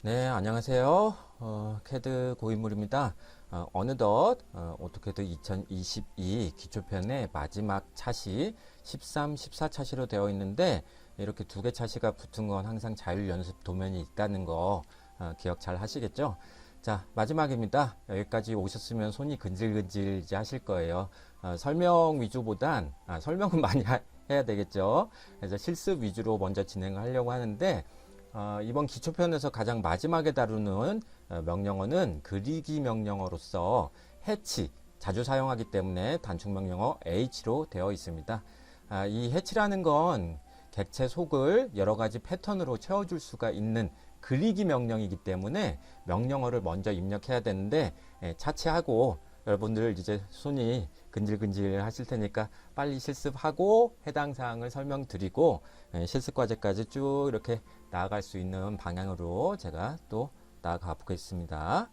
네, 안녕하세요. 캐드 고인물입니다. 어느덧 오토캐드 2022 기초편의 마지막 차시 13, 14 차시로 되어 있는데 이렇게 두 개 차시가 붙은 건 항상 자율 연습 도면이 있다는 거 기억 잘 하시겠죠? 자, 마지막입니다. 여기까지 오셨으면 손이 근질근질 이제 하실 거예요. 설명 위주보단 설명은 많이 해야 되겠죠. 그래서 실습 위주로 먼저 진행을 하려고 하는데 이번 기초편에서 가장 마지막에 다루는 명령어는 그리기 명령어로서 해치, 자주 사용하기 때문에 단축 명령어 H로 되어 있습니다. 이 해치라는 건 객체 속을 여러 가지 패턴으로 채워줄 수가 있는 그리기 명령이기 때문에 명령어를 먼저 입력해야 되는데 차치하고 여러분들 이제 손이 근질근질 하실 테니까 빨리 실습하고 해당 사항을 설명드리고 실습 과제까지 쭉 이렇게 나아갈 수 있는 방향으로 제가 또 나아가 보겠습니다.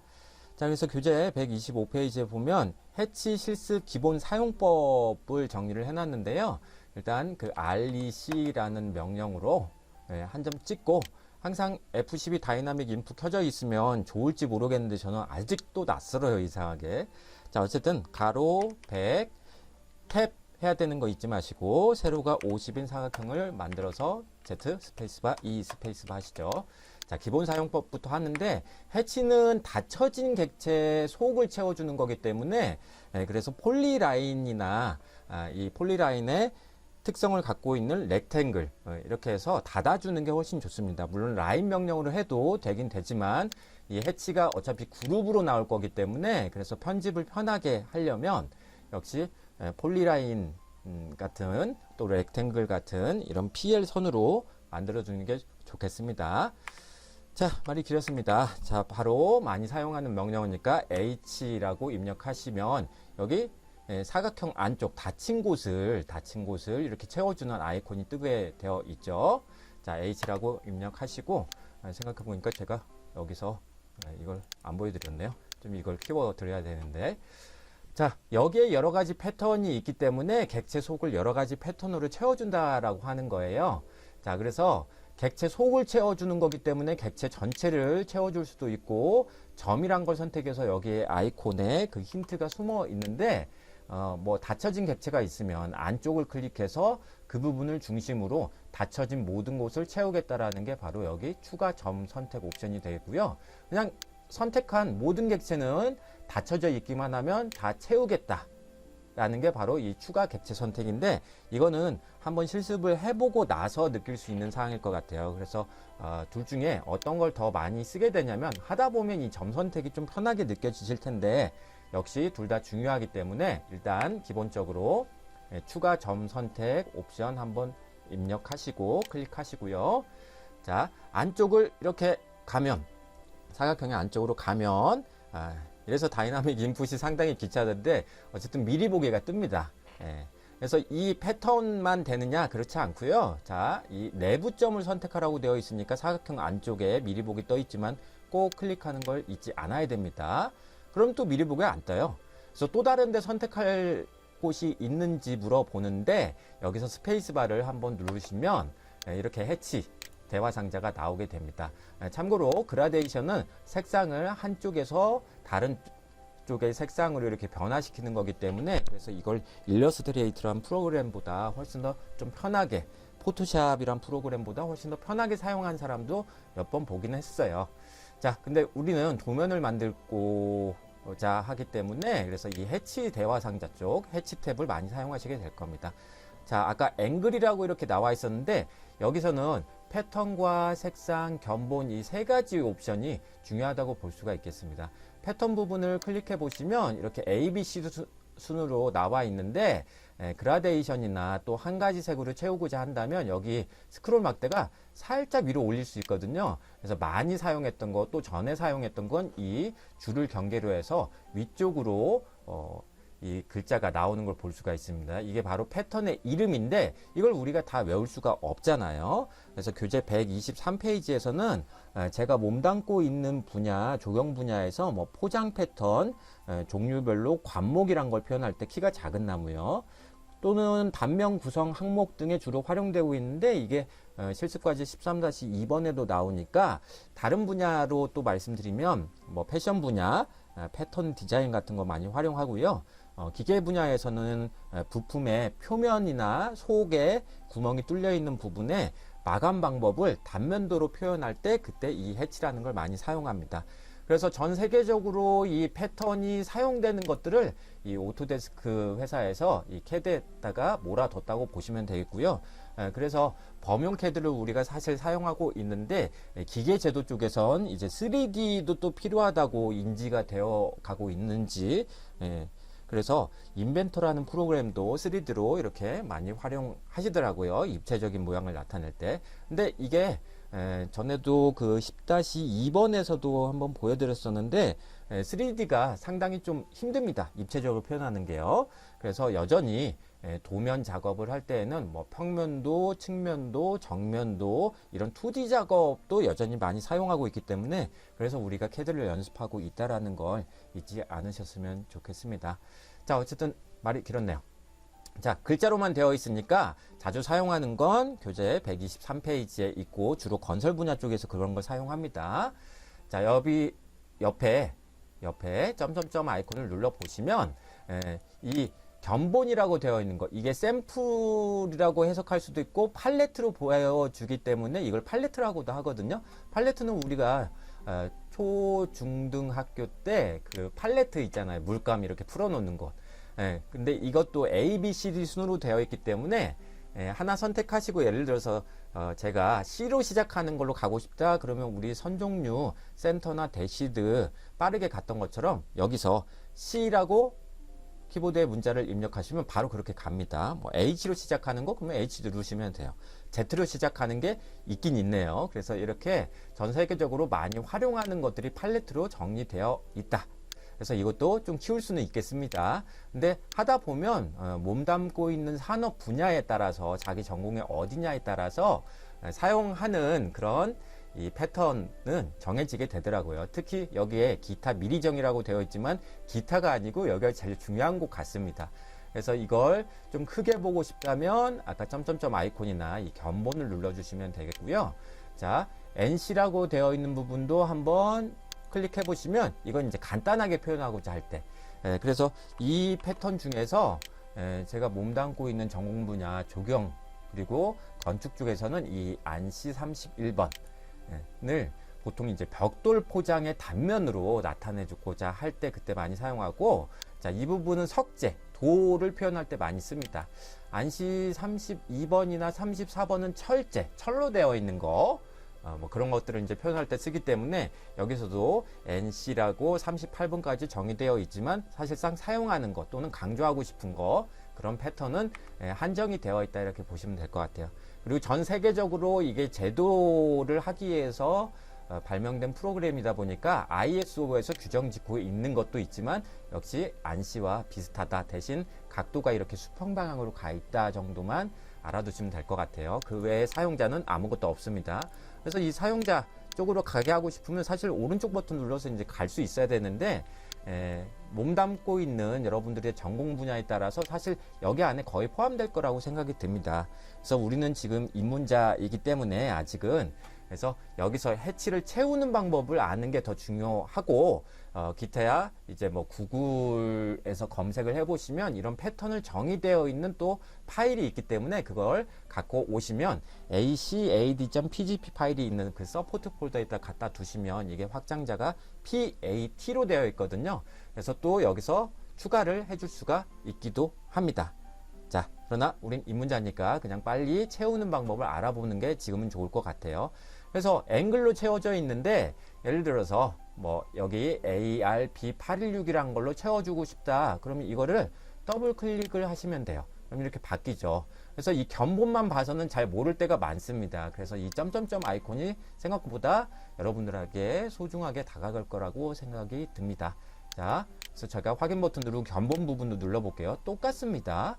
자, 그래서 교재 125페이지에 보면 해치 실습 기본 사용법을 정리를 해놨는데요. 일단 그 REC라는 명령으로 한 점 찍고 항상 F12 다이나믹 인풋 켜져 있으면 좋을지 모르겠는데 저는 아직도 낯설어요, 이상하게. 자, 어쨌든 가로 100 탭 해야 되는 거 잊지 마시고 세로가 50인 사각형을 만들어서 Z 스페이스바 E 스페이스바 하시죠. 자, 기본 사용법부터 하는데 해치는 닫혀진 객체 속을 채워주는 거기 때문에 그래서 폴리라인이나 이 폴리라인의 특성을 갖고 있는 렉탱글 이렇게 해서 닫아주는 게 훨씬 좋습니다. 물론 라인 명령으로 해도 되긴 되지만 이 해치가 어차피 그룹으로 나올 거기 때문에 그래서 편집을 편하게 하려면 역시 폴리라인 같은 또 렉탱글 같은 이런 PL 선으로 만들어주는 게 좋겠습니다. 자, 말이 길었습니다. 자, 바로 많이 사용하는 명령어니까 H라고 입력하시면 여기 사각형 안쪽 닫힌 곳을 이렇게 채워주는 아이콘이 뜨게 되어 있죠. 자, H라고 입력하시고 생각해보니까 제가 여기서 이걸 안 보여드렸네요. 좀 이걸 키워드려야 되는데 자, 여기에 여러 가지 패턴이 있기 때문에 객체 속을 여러 가지 패턴으로 채워준다라고 하는 거예요. 자, 그래서 객체 속을 채워주는 거기 때문에 객체 전체를 채워줄 수도 있고 점이란 걸 선택해서 여기에 아이콘에 그 힌트가 숨어 있는데 뭐 닫혀진 객체가 있으면 안쪽을 클릭해서 그 부분을 중심으로 닫혀진 모든 곳을 채우겠다라는 게 바로 여기 추가 점 선택 옵션이 되고요. 그냥 선택한 모든 객체는 닫혀져 있기만 하면 다 채우겠다 라는 게 바로 이 추가 객체 선택인데 이거는 한번 실습을 해보고 나서 느낄 수 있는 사항일 것 같아요. 그래서 둘 중에 어떤 걸 더 많이 쓰게 되냐면 하다 보면 이 점 선택이 좀 편하게 느껴지실 텐데 역시 둘 다 중요하기 때문에 일단 기본적으로 추가 점 선택 옵션 한번 입력하시고 클릭하시고요. 자, 안쪽을 이렇게 가면 사각형의 안쪽으로 가면 이래서 다이나믹 인풋이 상당히 귀찮은데 어쨌든 미리 보기가 뜹니다. 그래서 이 패턴만 되느냐 그렇지 않고요. 자, 이 내부점을 선택하라고 되어 있으니까 사각형 안쪽에 미리 보기 떠 있지만 꼭 클릭하는 걸 잊지 않아야 됩니다. 그럼 또 미리 보기가 안 떠요. 그래서 또 다른 데 선택할 곳이 있는지 물어보는데 여기서 스페이스바를 한번 누르시면 이렇게 해치 대화 상자가 나오게 됩니다. 참고로 그라데이션은 색상을 한쪽에서 다른 쪽의 색상으로 이렇게 변화시키는 거기 때문에 그래서 이걸 일러스트레이트란 프로그램보다 훨씬 더 좀 편하게 포토샵이란 프로그램보다 훨씬 더 편하게 사용한 사람도 몇 번 보긴 했어요. 자, 근데 우리는 도면을 만들고자 하기 때문에 그래서 이 해치 대화 상자 쪽 해치 탭을 많이 사용하시게 될 겁니다. 자, 아까 앵글이라고 이렇게 나와 있었는데 여기서는 패턴과 색상, 견본 이 세 가지 옵션이 중요하다고 볼 수가 있겠습니다. 패턴 부분을 클릭해 보시면 이렇게 A, B, C 순으로 나와 있는데 그라데이션이나 또 한 가지 색으로 채우고자 한다면 여기 스크롤 막대가 살짝 위로 올릴 수 있거든요. 그래서 많이 사용했던 거 또 전에 사용했던 건 이 줄을 경계로 해서 위쪽으로 이 글자가 나오는 걸 볼 수가 있습니다. 이게 바로 패턴의 이름인데 이걸 우리가 다 외울 수가 없잖아요. 그래서 교재 123페이지에서는 제가 몸담고 있는 분야, 조경 분야에서 뭐 포장 패턴, 종류별로 관목이란 걸 표현할 때 키가 작은 나무요. 또는 단면 구성 항목 등에 주로 활용되고 있는데 이게 실습과제 13-2번에도 나오니까 다른 분야로 또 말씀드리면 뭐 패션 분야, 패턴 디자인 같은 거 많이 활용하고요. 기계 분야에서는 부품의 표면이나 속에 구멍이 뚫려 있는 부분에 마감 방법을 단면도로 표현할 때 그때 이 해치라는 걸 많이 사용합니다. 그래서 전 세계적으로 이 패턴이 사용되는 것들을 이 오토데스크 회사에서 이 CAD에다가 몰아뒀다고 보시면 되겠고요. 그래서 범용 CAD를 우리가 사실 사용하고 있는데 기계 제도 쪽에선 이제 3D도 또 필요하다고 인지가 되어 가고 있는지, 그래서 인벤터라는 프로그램도 3D로 이렇게 많이 활용하시더라고요. 입체적인 모양을 나타낼 때. 근데 이게 전에도 그 10-2번에서도 한번 보여드렸었는데 3D가 상당히 좀 힘듭니다. 입체적으로 표현하는 게요. 그래서 여전히 도면 작업을 할 때에는 뭐 평면도, 측면도, 정면도 이런 2D 작업도 여전히 많이 사용하고 있기 때문에 그래서 우리가 CAD를 연습하고 있다라는 걸 잊지 않으셨으면 좋겠습니다. 자, 어쨌든 말이 길었네요. 자, 글자로만 되어 있으니까 자주 사용하는 건 교재 123페이지에 있고 주로 건설 분야 쪽에서 그런 걸 사용합니다. 자, 옆에 점점점 아이콘을 눌러 보시면 이 견본이라고 되어 있는 거, 이게 샘플이라고 해석할 수도 있고 팔레트로 보여주기 때문에 이걸 팔레트라고도 하거든요. 팔레트는 우리가 초중등 학교 때 그 팔레트 있잖아요. 물감 이렇게 풀어놓는 것. 근데 이것도 A, B, C, D 순으로 되어 있기 때문에 하나 선택하시고 예를 들어서 제가 C로 시작하는 걸로 가고 싶다 그러면 우리 선종류 센터나 대시드 빠르게 갔던 것처럼 여기서 C라고 키보드에 문자를 입력하시면 바로 그렇게 갑니다. 뭐 H로 시작하는 거 그러면 H 누르시면 돼요. Z로 시작하는 게 있긴 있네요. 그래서 이렇게 전 세계적으로 많이 활용하는 것들이 팔레트로 정리되어 있다. 그래서 이것도 좀 키울 수는 있겠습니다. 근데 하다 보면 몸담고 있는 산업 분야에 따라서 자기 전공이 어디냐에 따라서 사용하는 그런 이 패턴은 정해지게 되더라고요. 특히 여기에 기타 미리정이라고 되어 있지만 기타가 아니고 여기가 제일 중요한 곳 같습니다. 그래서 이걸 좀 크게 보고 싶다면 아까 점점점 아이콘이나 이 견본을 눌러주시면 되겠고요. 자, NC라고 되어 있는 부분도 한번 클릭해 보시면 이건 이제 간단하게 표현하고자 할 때, 그래서 이 패턴 중에서 제가 몸담고 있는 전공 분야 조경 그리고 건축 쪽에서는 이 안시 31번을 보통 이제 벽돌 포장의 단면으로 나타내 주고자 할 때 그때 많이 사용하고, 자, 이 부분은 석재 도를 표현할 때 많이 씁니다. 안시 32번이나 34번은 철로 되어 있는 거, 뭐 그런 것들을 이제 표현할 때 쓰기 때문에 여기서도 NC라고 38번까지 정의되어 있지만 사실상 사용하는 것 또는 강조하고 싶은 거 그런 패턴은 한정이 되어 있다 이렇게 보시면 될 것 같아요. 그리고 전 세계적으로 이게 제도를 하기 위해서 발명된 프로그램이다 보니까 ISO에서 규정 짓고 있는 것도 있지만 역시 안시와 비슷하다. 대신 각도가 이렇게 수평 방향으로 가 있다 정도만 알아두시면 될 것 같아요. 그 외에 사용자는 아무것도 없습니다. 그래서 이 사용자 쪽으로 가게 하고 싶으면 사실 오른쪽 버튼 눌러서 이제 갈 수 있어야 되는데 몸담고 있는 여러분들의 전공 분야에 따라서 사실 여기 안에 거의 포함될 거라고 생각이 듭니다. 그래서 우리는 지금 입문자이기 때문에 아직은, 그래서 여기서 해치를 채우는 방법을 아는 게 더 중요하고, 기타야 이제 뭐 구글에서 검색을 해보시면 이런 패턴을 정의되어 있는 또 파일이 있기 때문에 그걸 갖고 오시면 acad.pgp 파일이 있는 그 서포트 폴더에다 갖다 두시면 이게 확장자가 PAT로 되어 있거든요. 그래서 또 여기서 추가를 해줄 수가 있기도 합니다. 자, 그러나 우린 입문자니까 그냥 빨리 채우는 방법을 알아보는 게 지금은 좋을 것 같아요. 그래서 앵글로 채워져 있는데 예를 들어서 뭐 여기 ARB816이란 걸로 채워주고 싶다. 그러면 이거를 더블 클릭을 하시면 돼요. 그럼 이렇게 바뀌죠. 그래서 이 견본만 봐서는 잘 모를 때가 많습니다. 그래서 이 점점점 아이콘이 생각보다 여러분들에게 소중하게 다가갈 거라고 생각이 듭니다. 자, 그래서 제가 확인 버튼 누르고 견본 부분도 눌러볼게요. 똑같습니다.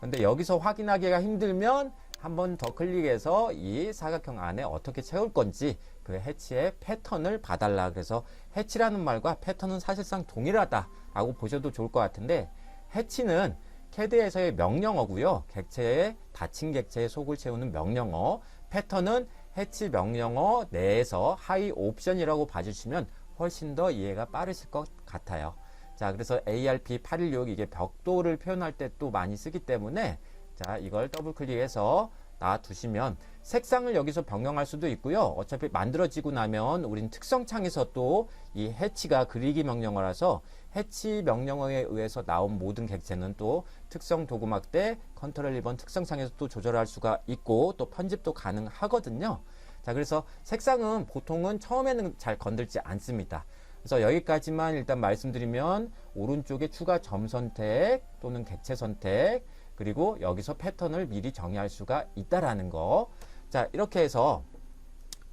근데 여기서 확인하기가 힘들면 한 번 더 클릭해서 이 사각형 안에 어떻게 채울 건지 그 해치의 패턴을 봐달라. 그래서 해치라는 말과 패턴은 사실상 동일하다라고 보셔도 좋을 것 같은데, 해치는 캐드에서의 명령어고요. 객체에 닫힌 객체에 속을 채우는 명령어. 패턴은 해치 명령어 내에서 하이 옵션이라고 봐주시면 훨씬 더 이해가 빠르실 것 같아요. 자, 그래서 ARP816 이게 벽돌을 표현할 때 또 많이 쓰기 때문에 자, 이걸 더블 클릭해서 놔두시면 색상을 여기서 변경할 수도 있고요. 어차피 만들어지고 나면 우린 특성 창에서 또 이 해치가 그리기 명령어라서 해치 명령어에 의해서 나온 모든 객체는 또 특성 도구막 때 컨트롤 1번 특성 창에서 또 조절할 수가 있고 또 편집도 가능하거든요. 자, 그래서 색상은 보통은 처음에는 잘 건들지 않습니다. 그래서 여기까지만 일단 말씀드리면 오른쪽에 추가 점 선택 또는 객체 선택 그리고 여기서 패턴을 미리 정의할 수가 있다라는 거. 자, 이렇게 해서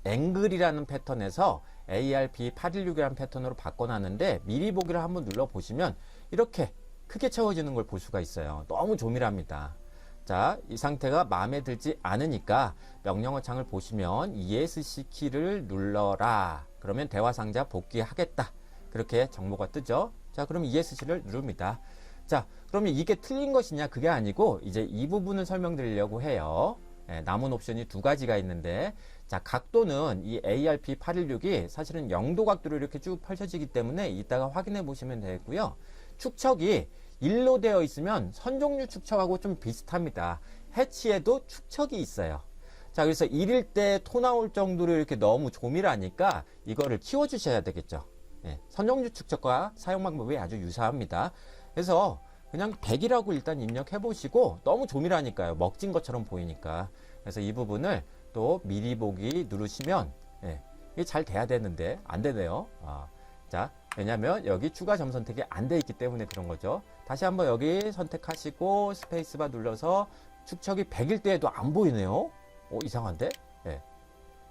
앵글이라는 패턴에서 ARP816이라는 패턴으로 바꿔놨는데 미리 보기를 한번 눌러보시면 이렇게 크게 채워지는 걸 볼 수가 있어요. 너무 조밀합니다. 자, 이 상태가 마음에 들지 않으니까 명령어 창을 보시면 ESC 키를 눌러라. 그러면 대화 상자 복귀하겠다. 그렇게 정보가 뜨죠. 자, 그럼 ESC를 누릅니다. 자, 그러면 이게 틀린 것이냐? 그게 아니고 이제 이 부분을 설명드리려고 해요. 남은 옵션이 두 가지가 있는데 자, 각도는 이 ARP816이 사실은 0도 각도로 이렇게 쭉 펼쳐지기 때문에 이따가 확인해 보시면 되고요. 축척이 1로 되어 있으면 선종류 축척하고 좀 비슷합니다. 해치에도 축척이 있어요. 자, 그래서 1일 때 토 나올 정도로 이렇게 너무 조밀하니까 이거를 키워주셔야 되겠죠. 선종류 축척과 사용 방법이 아주 유사합니다. 그래서 그냥 100이라고 일단 입력해 보시고 너무 조밀하니까요. 먹진 것처럼 보이니까. 그래서 이 부분을 또 미리 보기 누르시면 이게 잘 돼야 되는데 안 되네요. 자, 왜냐면 여기 추가 점 선택이 안 돼 있기 때문에 그런 거죠. 다시 한번 여기 선택하시고 스페이스바 눌러서 축척이 100일 때에도 안 보이네요. 이상한데?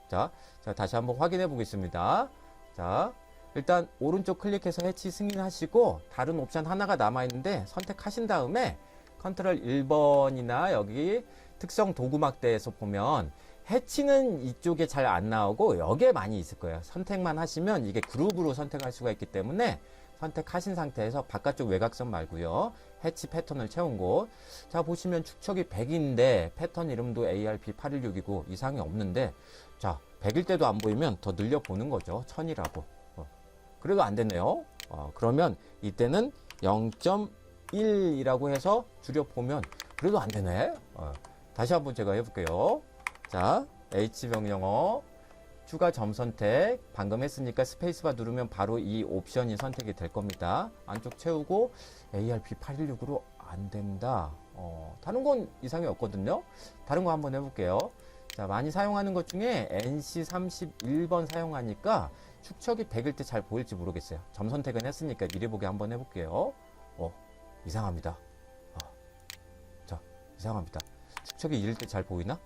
자, 다시 한번 확인해 보겠습니다. 자, 일단 오른쪽 클릭해서 해치 승인하시고 다른 옵션 하나가 남아있는데 선택하신 다음에 컨트롤 1번이나 여기 특성 도구막대에서 보면 해치는 이쪽에 잘 안 나오고 여기에 많이 있을 거예요. 선택만 하시면 이게 그룹으로 선택할 수가 있기 때문에 선택하신 상태에서 바깥쪽 외곽선 말고요. 해치 패턴을 채운 곳. 자, 보시면 축척이 100인데 패턴 이름도 ARP816이고 이상이 없는데 자, 100일 때도 안 보이면 더 늘려보는 거죠. 1000이라고. 그래도 안 됐네요. 그러면 이때는 0.1이라고 해서 줄여보면 그래도 안 되네. 다시 한번 제가 해볼게요. 자, H 명령어 추가 점 선택 방금 했으니까 스페이스바 누르면 바로 이 옵션이 선택이 될 겁니다. 안쪽 채우고 ARP816으로 안 된다. 다른 건 이상이 없거든요. 다른 거 한번 해볼게요. 자, 많이 사용하는 것 중에 NC31번 사용하니까 축척이 100일 때 잘 보일지 모르겠어요. 점 선택은 했으니까 미리 보기 한번 해볼게요. 이상합니다. 자, 이상합니다. 축척이 1일 때 잘 보이나?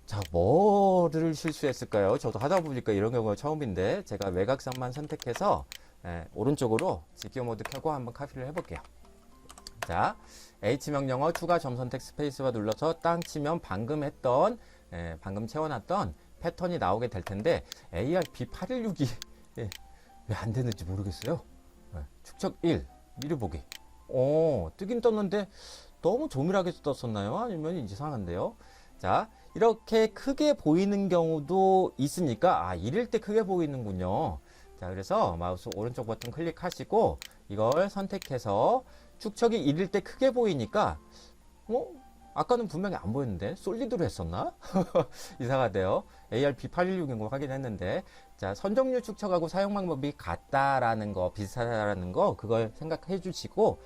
자, 뭐를 실수했을까요? 저도 하다 보니까 이런 경우가 처음인데 제가 외곽선만 선택해서 오른쪽으로 지키오 모드 켜고 한번 카피를 해볼게요. 자, H 명령어 추가 점 선택 스페이스바 눌러서 땅 치면 방금 했던 방금 채워놨던 패턴이 나오게 될 텐데 ARP816이 왜 안 되는지 모르겠어요. 축척 1 미리 보기. 뜨긴 떴는데 너무 조밀하게 떴었나요? 아니면 이상한데요? 자, 이렇게 크게 보이는 경우도 있으니까 이럴 때 크게 보이는군요. 자, 그래서 마우스 오른쪽 버튼 클릭하시고 이걸 선택해서 축척이 1일 때 크게 보이니까 아까는 분명히 안 보였는데 솔리드로 했었나? 이상하대요. ARP816인 거 확인했는데 자, 선정류 축척하고 사용 방법이 같다라는 거 비슷하다라는 거 그걸 생각해 주시고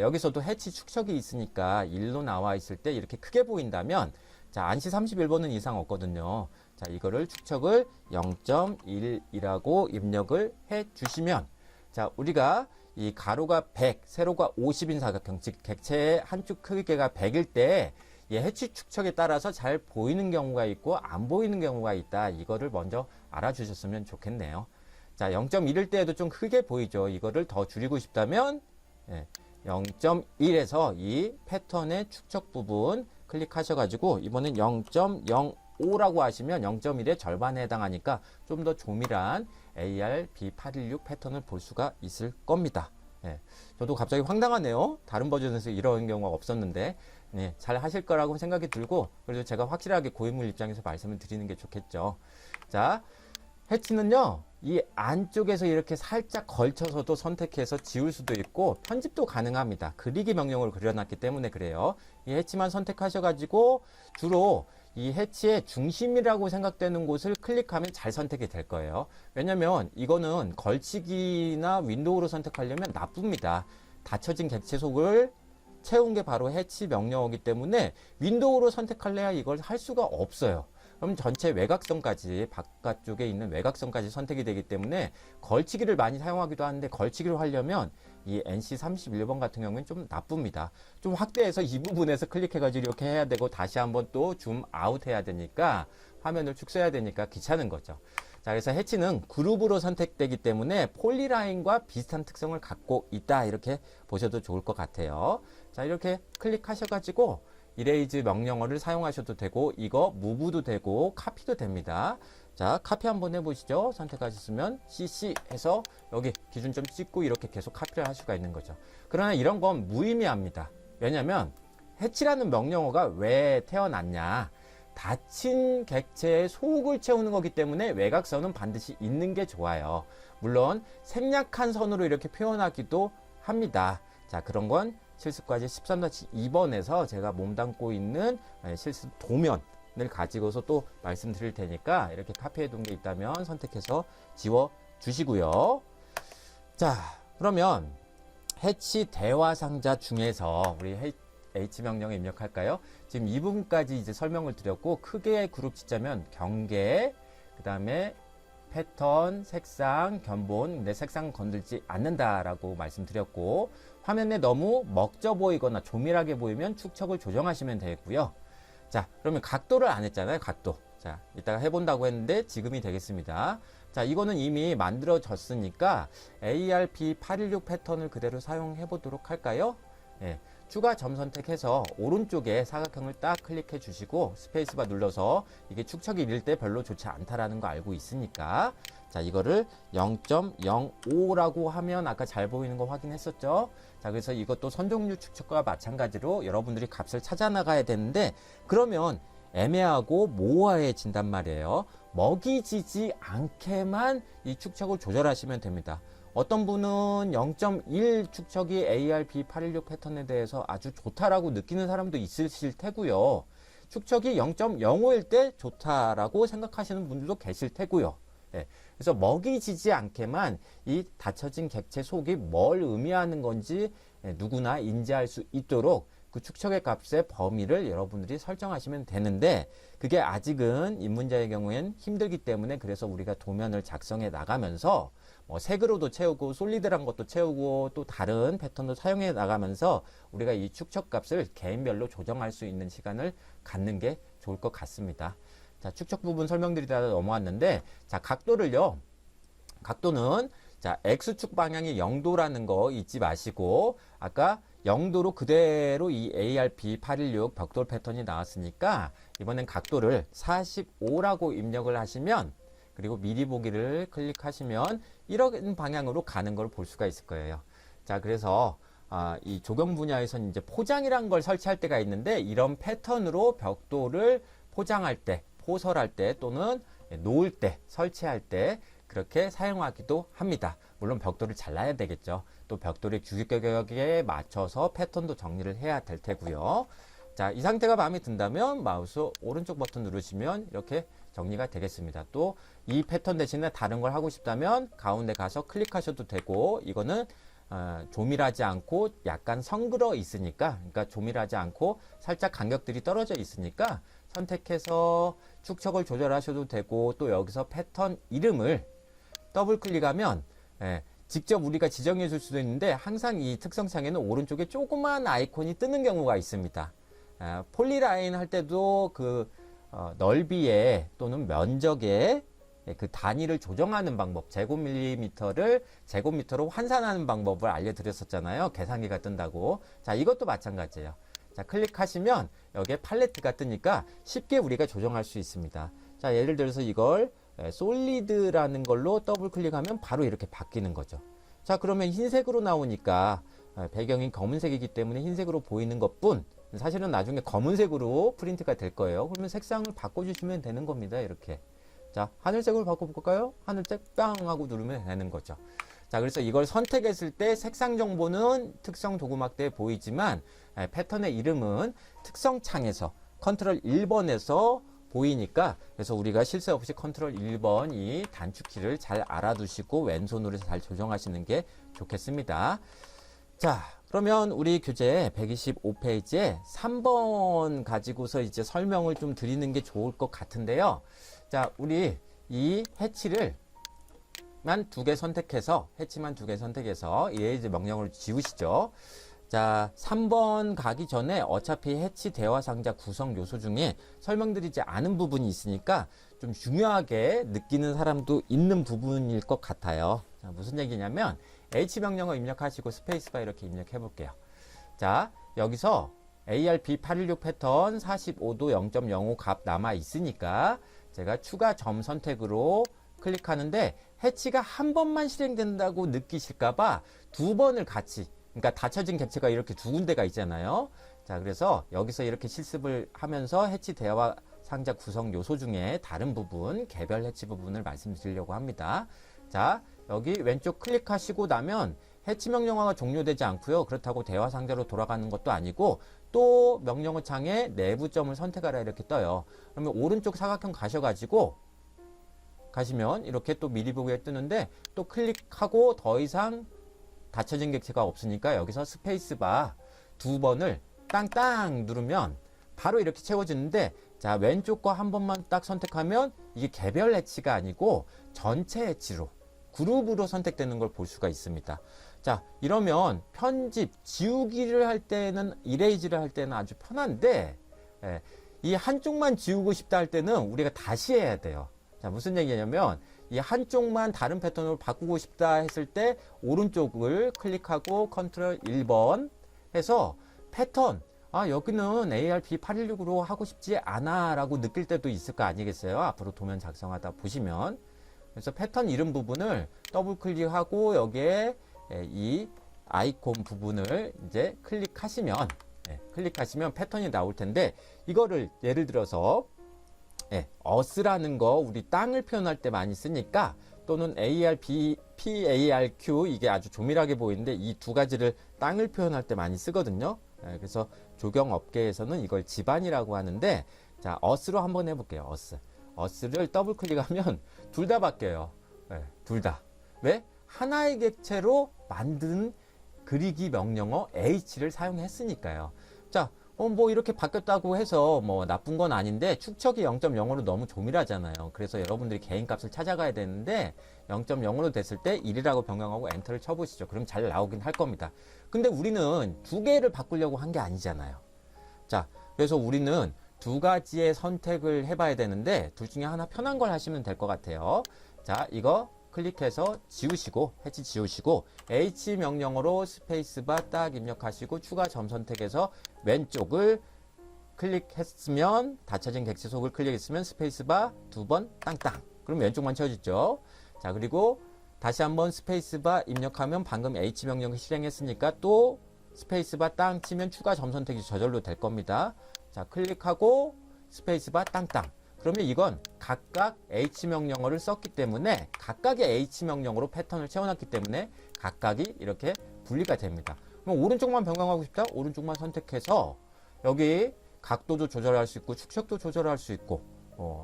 여기서도 해치 축척이 있으니까 1로 나와 있을 때 이렇게 크게 보인다면 자, 안시 31번은 이상 없거든요. 자, 이거를 축척을 0.1이라고 입력을 해 주시면 자, 우리가 이 가로가 100, 세로가 50인 사각형, 즉 객체의 한쪽 크기가 100일 때 이 해치 축척에 따라서 잘 보이는 경우가 있고 안 보이는 경우가 있다. 이거를 먼저 알아주셨으면 좋겠네요. 자, 0.1일 때에도 좀 크게 보이죠. 이거를 더 줄이고 싶다면 0.1에서 이 패턴의 축척 부분 클릭하셔가지고 이번엔 0.05라고 하시면 0.1의 절반에 해당하니까 좀 더 조밀한 ARP816 패턴을 볼 수가 있을 겁니다. 예, 저도 갑자기 황당하네요. 다른 버전에서 이런 경우가 없었는데, 예, 잘 하실 거라고 생각이 들고, 그래도 제가 확실하게 고인물 입장에서 말씀을 드리는 게 좋겠죠. 자, 해치는요, 이 안쪽에서 이렇게 살짝 걸쳐서도 선택해서 지울 수도 있고 편집도 가능합니다. 그리기 명령을 그려놨기 때문에 그래요. 이 해치만 선택하셔가지고 주로 이 해치의 중심이라고 생각되는 곳을 클릭하면 잘 선택이 될 거예요. 왜냐면 이거는 걸치기나 윈도우로 선택하려면 나쁩니다. 닫혀진 객체 속을 채운 게 바로 해치 명령어이기 때문에 윈도우로 선택할래야 이걸 할 수가 없어요. 그럼 전체 외곽선까지, 바깥쪽에 있는 외곽선까지 선택이 되기 때문에 걸치기를 많이 사용하기도 하는데, 걸치기를 하려면 이 NC31번 같은 경우는 좀 나쁩니다. 좀 확대해서 이 부분에서 클릭해가지고 이렇게 해야 되고, 다시 한번 또 줌 아웃 해야 되니까, 화면을 축소해야 되니까 귀찮은 거죠. 자, 그래서 해치는 그룹으로 선택되기 때문에 폴리라인과 비슷한 특성을 갖고 있다, 이렇게 보셔도 좋을 것 같아요. 자, 이렇게 클릭하셔가지고 이레이즈 명령어를 사용하셔도 되고, 이거 무브도 되고 카피도 됩니다. 자, 카피 한번 해보시죠. 선택하셨으면 CC 해서 여기 기준점 찍고 이렇게 계속 카피를 할 수가 있는 거죠. 그러나 이런 건 무의미합니다. 왜냐면 해치라는 명령어가 왜 태어났냐, 닫힌 객체의 속을 채우는 거기 때문에 외곽선은 반드시 있는 게 좋아요. 물론 생략한 선으로 이렇게 표현하기도 합니다. 자, 그런 건 실습과제 13-2번에서 제가 몸담고 있는 실습 도면을 가지고서 또 말씀드릴 테니까, 이렇게 카피해 둔 게 있다면 선택해서 지워 주시고요. 자, 그러면 해치 대화 상자 중에서 우리 H 명령에 입력할까요? 지금 이 부분까지 이제 설명을 드렸고, 크게 그룹 짓자면 경계, 그 다음에 패턴, 색상, 견본, 내 색상 건들지 않는다라고 말씀드렸고, 화면에 너무 먹져 보이거나 조밀하게 보이면 축척을 조정하시면 되겠고요. 자, 그러면 각도를 안 했잖아요. 각도. 자, 이따가 해본다고 했는데 지금이 되겠습니다. 자, 이거는 이미 만들어졌으니까 ARP816 패턴을 그대로 사용해 보도록 할까요? 예, 추가 점 선택해서 오른쪽에 사각형을 딱 클릭해 주시고 스페이스바 눌러서, 이게 축척이 이럴 때 별로 좋지 않다라는 거 알고 있으니까, 자, 이거를 0.05라고 하면 아까 잘 보이는 거 확인했었죠? 자, 그래서 이것도 선종류 축척과 마찬가지로 여러분들이 값을 찾아 나가야 되는데, 그러면 애매하고 모호해진단 말이에요. 먹이지지 않게만 이 축척을 조절하시면 됩니다. 어떤 분은 0.1 축척이 ARP816 패턴에 대해서 아주 좋다라고 느끼는 사람도 있으실 테고요. 축척이 0.05일 때 좋다라고 생각하시는 분들도 계실 테고요. 예, 그래서 먹이지지 않게만 이 닫혀진 객체 속이 뭘 의미하는 건지 누구나 인지할 수 있도록 그 축척의 값의 범위를 여러분들이 설정하시면 되는데, 그게 아직은 입문자의 경우엔 힘들기 때문에, 그래서 우리가 도면을 작성해 나가면서 뭐 색으로도 채우고 솔리드란 것도 채우고 또 다른 패턴도 사용해 나가면서 우리가 이 축척 값을 개인별로 조정할 수 있는 시간을 갖는 게 좋을 것 같습니다. 자, 축척 부분 설명드리다가 넘어왔는데, 자, 각도를요. 각도는 자, X축 방향이 0도라는 거 잊지 마시고, 아까 0도로 그대로 이 ARP816 벽돌 패턴이 나왔으니까 이번엔 각도를 45라고 입력을 하시면, 그리고 미리 보기를 클릭하시면 이런 방향으로 가는 걸 볼 수가 있을 거예요. 자, 그래서 이 조경 분야에서는 이제 포장이란 걸 설치할 때가 있는데, 이런 패턴으로 벽돌을 포장할 때, 포설할 때 또는 놓을 때, 설치할 때 그렇게 사용하기도 합니다. 물론 벽돌을 잘라야 되겠죠. 또 벽돌의 규격에 맞춰서 패턴도 정리를 해야 될 테고요. 자, 이 상태가 마음에 든다면 마우스 오른쪽 버튼 누르시면 이렇게 정리가 되겠습니다. 또 이 패턴 대신에 다른 걸 하고 싶다면 가운데 가서 클릭하셔도 되고, 이거는 조밀하지 않고 약간 성그러 있으니까, 그러니까 조밀하지 않고 살짝 간격들이 떨어져 있으니까 선택해서 축척을 조절하셔도 되고, 또 여기서 패턴 이름을 더블 클릭하면 직접 우리가 지정해 줄 수도 있는데, 항상 이 특성창에는 오른쪽에 조그만 아이콘이 뜨는 경우가 있습니다. 폴리라인 할 때도 그 넓이에 또는 면적에 그 단위를 조정하는 방법, 제곱밀리미터를 제곱미터로 환산하는 방법을 알려드렸었잖아요. 계산기가 뜬다고. 자, 이것도 마찬가지예요. 자, 클릭하시면 여기에 팔레트가 뜨니까 쉽게 우리가 조정할 수 있습니다. 자, 예를 들어서 이걸 솔리드라는 걸로 더블 클릭하면 바로 이렇게 바뀌는 거죠. 자, 그러면 흰색으로 나오니까 배경이 검은색이기 때문에 흰색으로 보이는 것뿐, 사실은 나중에 검은색으로 프린트가 될 거예요. 그러면 색상을 바꿔주시면 되는 겁니다. 이렇게. 자, 하늘색으로 바꿔볼까요? 하늘색 빵 하고 누르면 되는 거죠. 자, 그래서 이걸 선택했을 때 색상 정보는 특성 도구막대에 보이지만 패턴의 이름은 특성 창에서 컨트롤 1번에서 보이니까, 그래서 우리가 실수 없이 컨트롤 1번 이 단축키를 잘 알아두시고 왼손으로 잘 조정하시는 게 좋겠습니다. 자, 그러면 우리 교재 125페이지에 3번 가지고서 이제 설명을 좀 드리는 게 좋을 것 같은데요. 자, 우리 이 해치를 해치만 두 개 선택해서 얘 이제 명령을 지우시죠. 자, 3번 가기 전에 어차피 해치 대화 상자 구성 요소 중에 설명드리지 않은 부분이 있으니까 좀 중요하게 느끼는 사람도 있는 부분일 것 같아요. 자, 무슨 얘기냐면 H 명령어 입력하시고 스페이스바 이렇게 입력해 볼게요. 자, 여기서 ARB816 패턴 45도 0.05 값 남아 있으니까 제가 추가 점 선택으로 클릭하는데 해치가 한 번만 실행된다고 느끼실까봐 두 번을 같이, 그러니까 닫혀진 객체가 이렇게 두 군데가 있잖아요. 자, 그래서 여기서 이렇게 실습을 하면서 해치 대화 상자 구성 요소 중에 다른 부분, 개별 해치 부분을 말씀드리려고 합니다. 자, 여기 왼쪽 클릭하시고 나면 해치 명령어가 종료되지 않고요. 그렇다고 대화 상자로 돌아가는 것도 아니고 또 명령어 창에 내부점을 선택하라 이렇게 떠요. 그러면 오른쪽 사각형 가시면 이렇게 또 미리 보기에 뜨는데 또 클릭하고 더 이상 닫혀진 객체가 없으니까 여기서 스페이스바 두 번을 땅땅 누르면 바로 이렇게 채워지는데, 자, 왼쪽 거 한 번만 딱 선택하면 이게 개별 해치가 아니고 전체 해치로 그룹으로 선택되는 걸 볼 수가 있습니다. 자, 이러면 편집, 지우기를 할 때는, 이레이즈를 할 때는 아주 편한데, 이 한쪽만 지우고 싶다 할 때는 우리가 다시 해야 돼요. 자, 무슨 얘기냐면 이 한쪽만 다른 패턴으로 바꾸고 싶다 했을 때 오른쪽을 클릭하고 컨트롤 1번 해서 패턴, 아, 여기는 ARB816으로 하고 싶지 않아 라고 느낄 때도 있을 거 아니겠어요? 앞으로 도면 작성하다 보시면. 그래서 패턴 이름 부분을 더블 클릭하고 여기에 이 아이콘 부분을 이제 클릭하시면 패턴이 나올 텐데, 이거를 예를 들어서 us라는 거 우리 땅을 표현할 때 많이 쓰니까, 또는 ARB, PARQ, 이게 아주 조밀하게 보이는데 이 두 가지를 땅을 표현할 때 많이 쓰거든요. 그래서 조경 업계에서는 이걸 집안이라고 하는데, 자, us로 한번 해볼게요. us를 더블 클릭하면 둘 다 바뀌어요. 둘 다. 왜? 하나의 객체로 만든 그리기 명령어 H를 사용했으니까요. 자, 뭐 이렇게 바뀌었다고 해서 뭐 나쁜 건 아닌데 축척이 0.0으로 너무 조밀하잖아요. 그래서 여러분들이 개인 값을 찾아가야 되는데 0.0으로 됐을 때 1이라고 변경하고 엔터를 쳐보시죠. 그럼 잘 나오긴 할 겁니다. 근데 우리는 두 개를 바꾸려고 한 게 아니잖아요. 자, 그래서 우리는 두 가지의 선택을 해봐야 되는데 둘 중에 하나 편한 걸 하시면 될 것 같아요. 자, 이거 클릭해서 지우시고, 해치 지우시고, H 명령어로 스페이스바 딱 입력하시고, 추가 점 선택해서 왼쪽을 클릭했으면, 닫혀진 객체 속을 클릭했으면 스페이스바 두 번 땅땅. 그럼 왼쪽만 채워지죠. 자, 그리고 다시 한번 스페이스바 입력하면 방금 H 명령을 실행했으니까 또 스페이스바 땅 치면 추가 점 선택이 저절로 될 겁니다. 자, 클릭하고 스페이스바 땅땅. 그러면 이건 각각 H 명령어를 썼기 때문에, 각각의 H 명령어로 패턴을 채워놨기 때문에 각각이 이렇게 분리가 됩니다. 그럼 오른쪽만 변경하고 싶다? 오른쪽만 선택해서 여기 각도도 조절할 수 있고 축척도 조절할 수 있고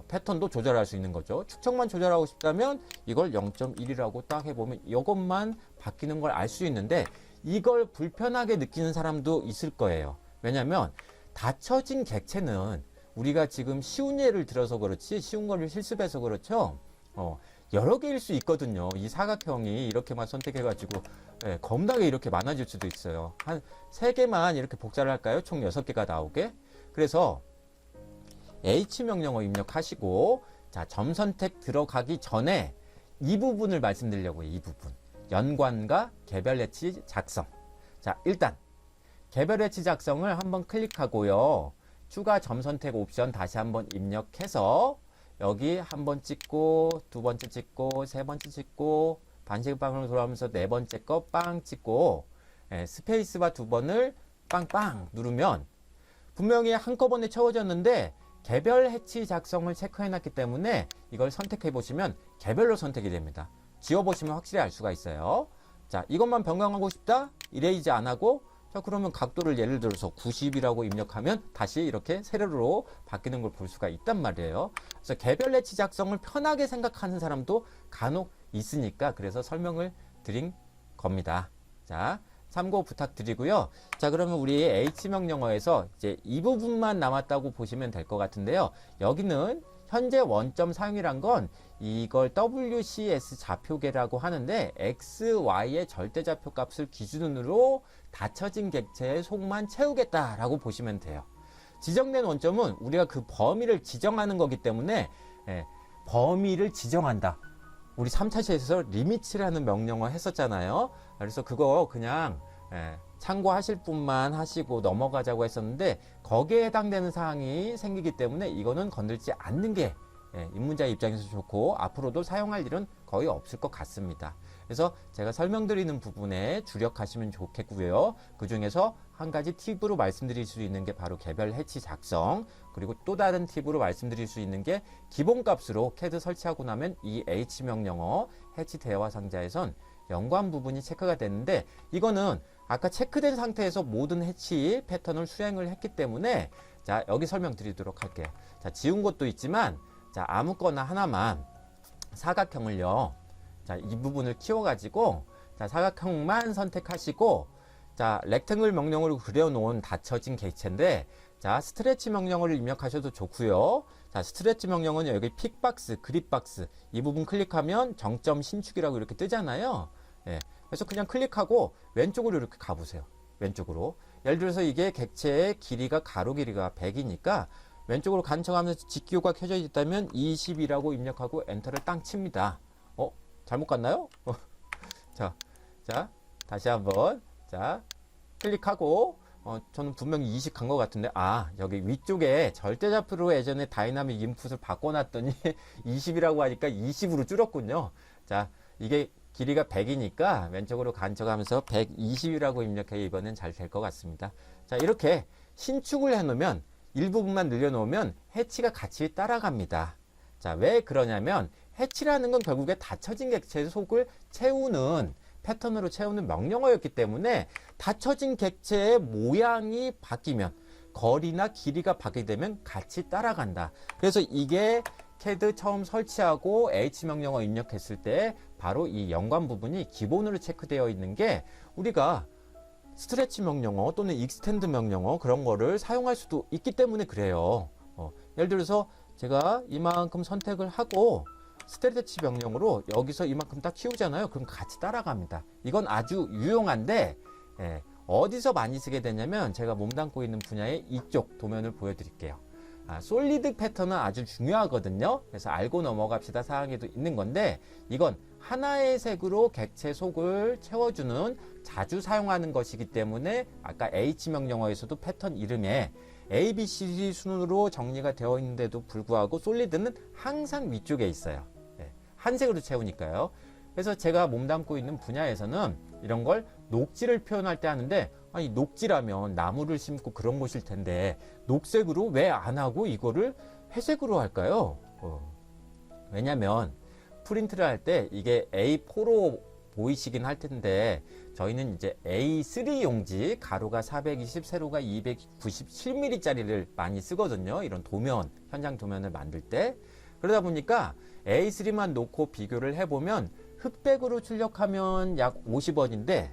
패턴도 조절할 수 있는 거죠. 축척만 조절하고 싶다면 이걸 0.1이라고 딱 해보면 이것만 바뀌는 걸 알 수 있는데, 이걸 불편하게 느끼는 사람도 있을 거예요. 왜냐하면 닫혀진 객체는 우리가 지금 쉬운 예를 들어서 그렇지, 쉬운 거를 실습해서 그렇죠. 여러 개일 수 있거든요. 이 사각형이 이렇게만 선택해가지고 겁나게 이렇게 많아질 수도 있어요. 한 3개만 이렇게 복사를 할까요? 총 6개가 나오게. 그래서 H 명령어 입력하시고, 자, 점 선택 들어가기 전에 이 부분을 말씀드리려고 해요. 이 부분. 연관과 개별 해치 작성. 자, 일단 개별 해치 작성을 한번 클릭하고요. 추가 점 선택 옵션 다시 한번 입력해서 여기 한 번 찍고, 두 번째 찍고, 세 번째 찍고, 반시계 방향으로 돌아오면서 네 번째 거 빵 찍고 스페이스바 두 번을 빵빵 누르면 분명히 한꺼번에 채워졌는데 개별 해치 작성을 체크해놨기 때문에 이걸 선택해 보시면 개별로 선택이 됩니다. 지워보시면 확실히 알 수가 있어요. 자, 이것만 변경하고 싶다? 이레이즈 안 하고, 자, 그러면 각도를 예를 들어서 90이라고 입력하면 다시 이렇게 세로로 바뀌는 걸 볼 수가 있단 말이에요. 그래서 개별 해치 작성을 편하게 생각하는 사람도 간혹 있으니까 그래서 설명을 드린 겁니다. 자, 참고 부탁드리고요. 자, 그러면 우리 H명령어에서 이제 이 부분만 남았다고 보시면 될 것 같은데요. 여기는 현재 원점 사용이란 건 이걸 WCS 좌표계라고 하는데 X, Y의 절대좌표 값을 기준으로 닫혀진 객체의 속만 채우겠다라고 보시면 돼요. 지정된 원점은 우리가 그 범위를 지정하는 거기 때문에 범위를 지정한다. 우리 3차 시에서 리미츠라는 명령어 했었잖아요. 그래서 그거 그냥 참고하실 분만 하시고 넘어가자고 했었는데 거기에 해당되는 사항이 생기기 때문에 이거는 건들지 않는 게 입문자 입장에서 좋고 앞으로도 사용할 일은 거의 없을 것 같습니다. 그래서 제가 설명드리는 부분에 주력하시면 좋겠고요. 그 중에서 한 가지 팁으로 말씀드릴 수 있는 게 바로 개별 해치 작성, 그리고 또 다른 팁으로 말씀드릴 수 있는 게 기본값으로 CAD 설치하고 나면 이 H명령어 해치 대화 상자에선 연관 부분이 체크가 되는데 이거는 아까 체크된 상태에서 모든 해치 패턴을 수행을 했기 때문에 자, 여기 설명드리도록 할게요. 자, 지운 것도 있지만 자, 아무거나 하나만 사각형을요. 자, 이 부분을 키워가지고 자, 사각형만 선택하시고 자, 렉탱글 명령으로 그려놓은 닫혀진 객체인데 자, 스트레치 명령어를 입력하셔도 좋고요. 자, 스트레치 명령은 여기 픽박스, 그립박스 이 부분 클릭하면 정점 신축이라고 이렇게 뜨잖아요. 그래서 그냥 클릭하고 왼쪽으로 이렇게 가보세요. 왼쪽으로. 예를 들어서 이게 객체의 길이가 가로 길이가 100이니까 왼쪽으로 간척하면서 직기호가 켜져 있다면 20이라고 입력하고 엔터를 땅 칩니다. 잘못 갔나요? 자, 다시 한번. 자, 클릭하고, 저는 분명히 20 간 것 같은데, 여기 위쪽에 절대좌표로 예전에 다이나믹 인풋을 바꿔놨더니 20이라고 하니까 20으로 줄었군요. 자, 이게 길이가 100이니까 왼쪽으로 간척하면서 120이라고 입력해 이번엔 잘 될 것 같습니다. 자, 이렇게 신축을 해놓으면 일부분만 늘려놓으면 해치가 같이 따라갑니다. 자, 왜 그러냐면 해치라는 건 결국에 닫혀진 객체의 속을 채우는 패턴으로 채우는 명령어였기 때문에 닫혀진 객체의 모양이 바뀌면 거리나 길이가 바뀌게 되면 같이 따라간다. 그래서 이게 CAD 처음 설치하고 H명령어 입력했을 때 바로 이 연관 부분이 기본으로 체크되어 있는 게 우리가 스트레치 명령어 또는 익스텐드 명령어 그런 거를 사용할 수도 있기 때문에 그래요. 예를 들어서 제가 이만큼 선택을 하고 스트레치 명령으로 여기서 이만큼 딱 키우잖아요. 그럼 같이 따라갑니다. 이건 아주 유용한데 어디서 많이 쓰게 되냐면 제가 몸담고 있는 분야의 이쪽 도면을 보여드릴게요. 솔리드 패턴은 아주 중요하거든요. 그래서 알고 넘어갑시다 사항에도 있는 건데 이건 하나의 색으로 객체 속을 채워주는 자주 사용하는 것이기 때문에 아까 H명령어에서도 패턴 이름에 A, B, C, D 순으로 정리가 되어 있는데도 불구하고 솔리드는 항상 위쪽에 있어요. 한 색으로 채우니까요. 그래서 제가 몸담고 있는 분야에서는 이런 걸 녹지를 표현할 때 하는데 아니 녹지라면 나무를 심고 그런 곳일 텐데 녹색으로 왜 안 하고 이거를 회색으로 할까요? 왜냐면 프린트를 할 때 이게 A4로 보이시긴 할 텐데 저희는 이제 A3 용지 가로가 420 세로가 297mm 짜리를 많이 쓰거든요. 이런 도면 현장 도면을 만들 때 그러다 보니까 A3만 놓고 비교를 해보면 흑백으로 출력하면 약 50원인데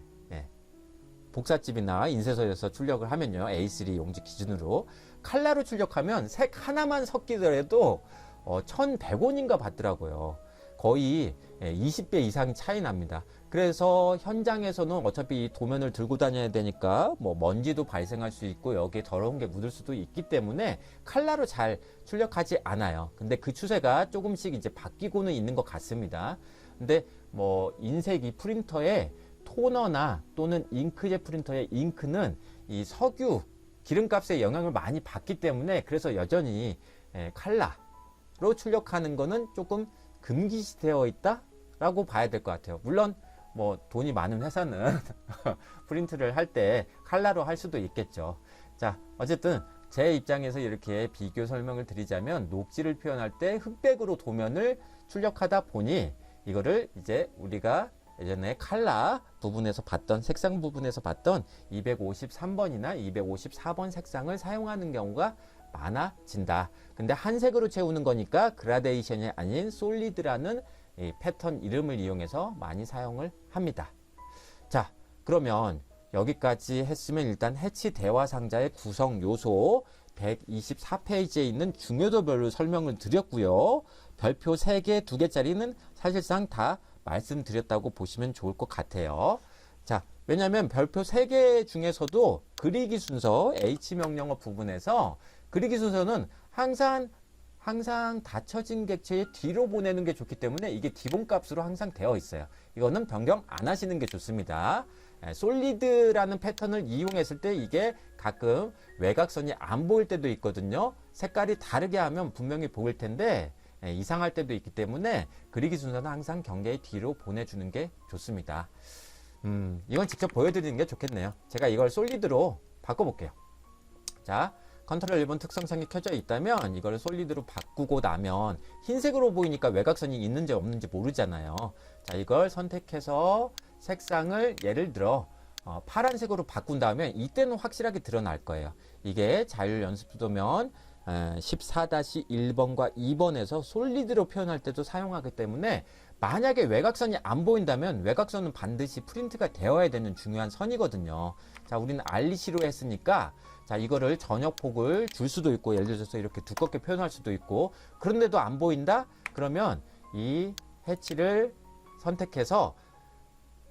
복사집이나 인쇄소에서 출력을 하면요 A3 용지 기준으로 칼라로 출력하면 색 하나만 섞이더라도 1100원인가 받더라고요. 거의 20배 이상이 차이 납니다. 그래서 현장에서는 어차피 이 도면을 들고 다녀야 되니까 뭐 먼지도 발생할 수 있고 여기에 더러운 게 묻을 수도 있기 때문에 칼라로 잘 출력하지 않아요. 근데 그 추세가 조금씩 이제 바뀌고는 있는 것 같습니다. 근데 뭐 인쇄기 프린터에 토너나 또는 잉크젯 프린터의 잉크는 이 석유 기름값에 영향을 많이 받기 때문에 그래서 여전히 칼라로 출력하는 거는 조금 금기시되어 있다? 라고 봐야 될 것 같아요. 물론 뭐 돈이 많은 회사는 프린트를 할 때 칼라로 할 수도 있겠죠. 자, 어쨌든 제 입장에서 이렇게 비교 설명을 드리자면 녹지를 표현할 때 흑백으로 도면을 출력하다 보니 이거를 이제 우리가 예전에 칼라 부분에서 봤던 색상 부분에서 봤던 253번이나 254번 색상을 사용하는 경우가 많아진다. 근데 한색으로 채우는 거니까 그라데이션이 아닌 솔리드라는 이 패턴 이름을 이용해서 많이 사용을 합니다. 자, 그러면 여기까지 했으면 일단 해치 대화 상자의 구성 요소 124페이지에 있는 중요도별로 설명을 드렸고요. 별표 3개, 2개짜리는 사실상 다 말씀드렸다고 보시면 좋을 것 같아요. 자, 왜냐하면 별표 3개 중에서도 그리기 순서 H명령어 부분에서 그리기 순서는 항상 닫혀진 객체의 뒤로 보내는 게 좋기 때문에 이게 기본값으로 항상 되어 있어요. 이거는 변경 안 하시는 게 좋습니다. 솔리드라는 패턴을 이용했을 때 이게 가끔 외곽선이 안 보일 때도 있거든요. 색깔이 다르게 하면 분명히 보일 텐데 이상할 때도 있기 때문에 그리기 순서는 항상 경계의 뒤로 보내주는 게 좋습니다. 이건 직접 보여드리는 게 좋겠네요. 제가 이걸 솔리드로 바꿔볼게요. 자, 컨트롤 1번 특성상이 켜져 있다면 이걸 솔리드로 바꾸고 나면 흰색으로 보이니까 외곽선이 있는지 없는지 모르잖아요. 자, 이걸 선택해서 색상을 예를 들어 파란색으로 바꾼 다음에 이때는 확실하게 드러날 거예요. 이게 자율연습도면 14-1번과 2번에서 솔리드로 표현할 때도 사용하기 때문에 만약에 외곽선이 안 보인다면 외곽선은 반드시 프린트가 되어야 되는 중요한 선이거든요. 자, 우리는 알리시로 했으니까 자, 이거를 전역폭을 줄 수도 있고 예를 들어서 이렇게 두껍게 표현할 수도 있고 그런데도 안 보인다? 그러면 이 해치를 선택해서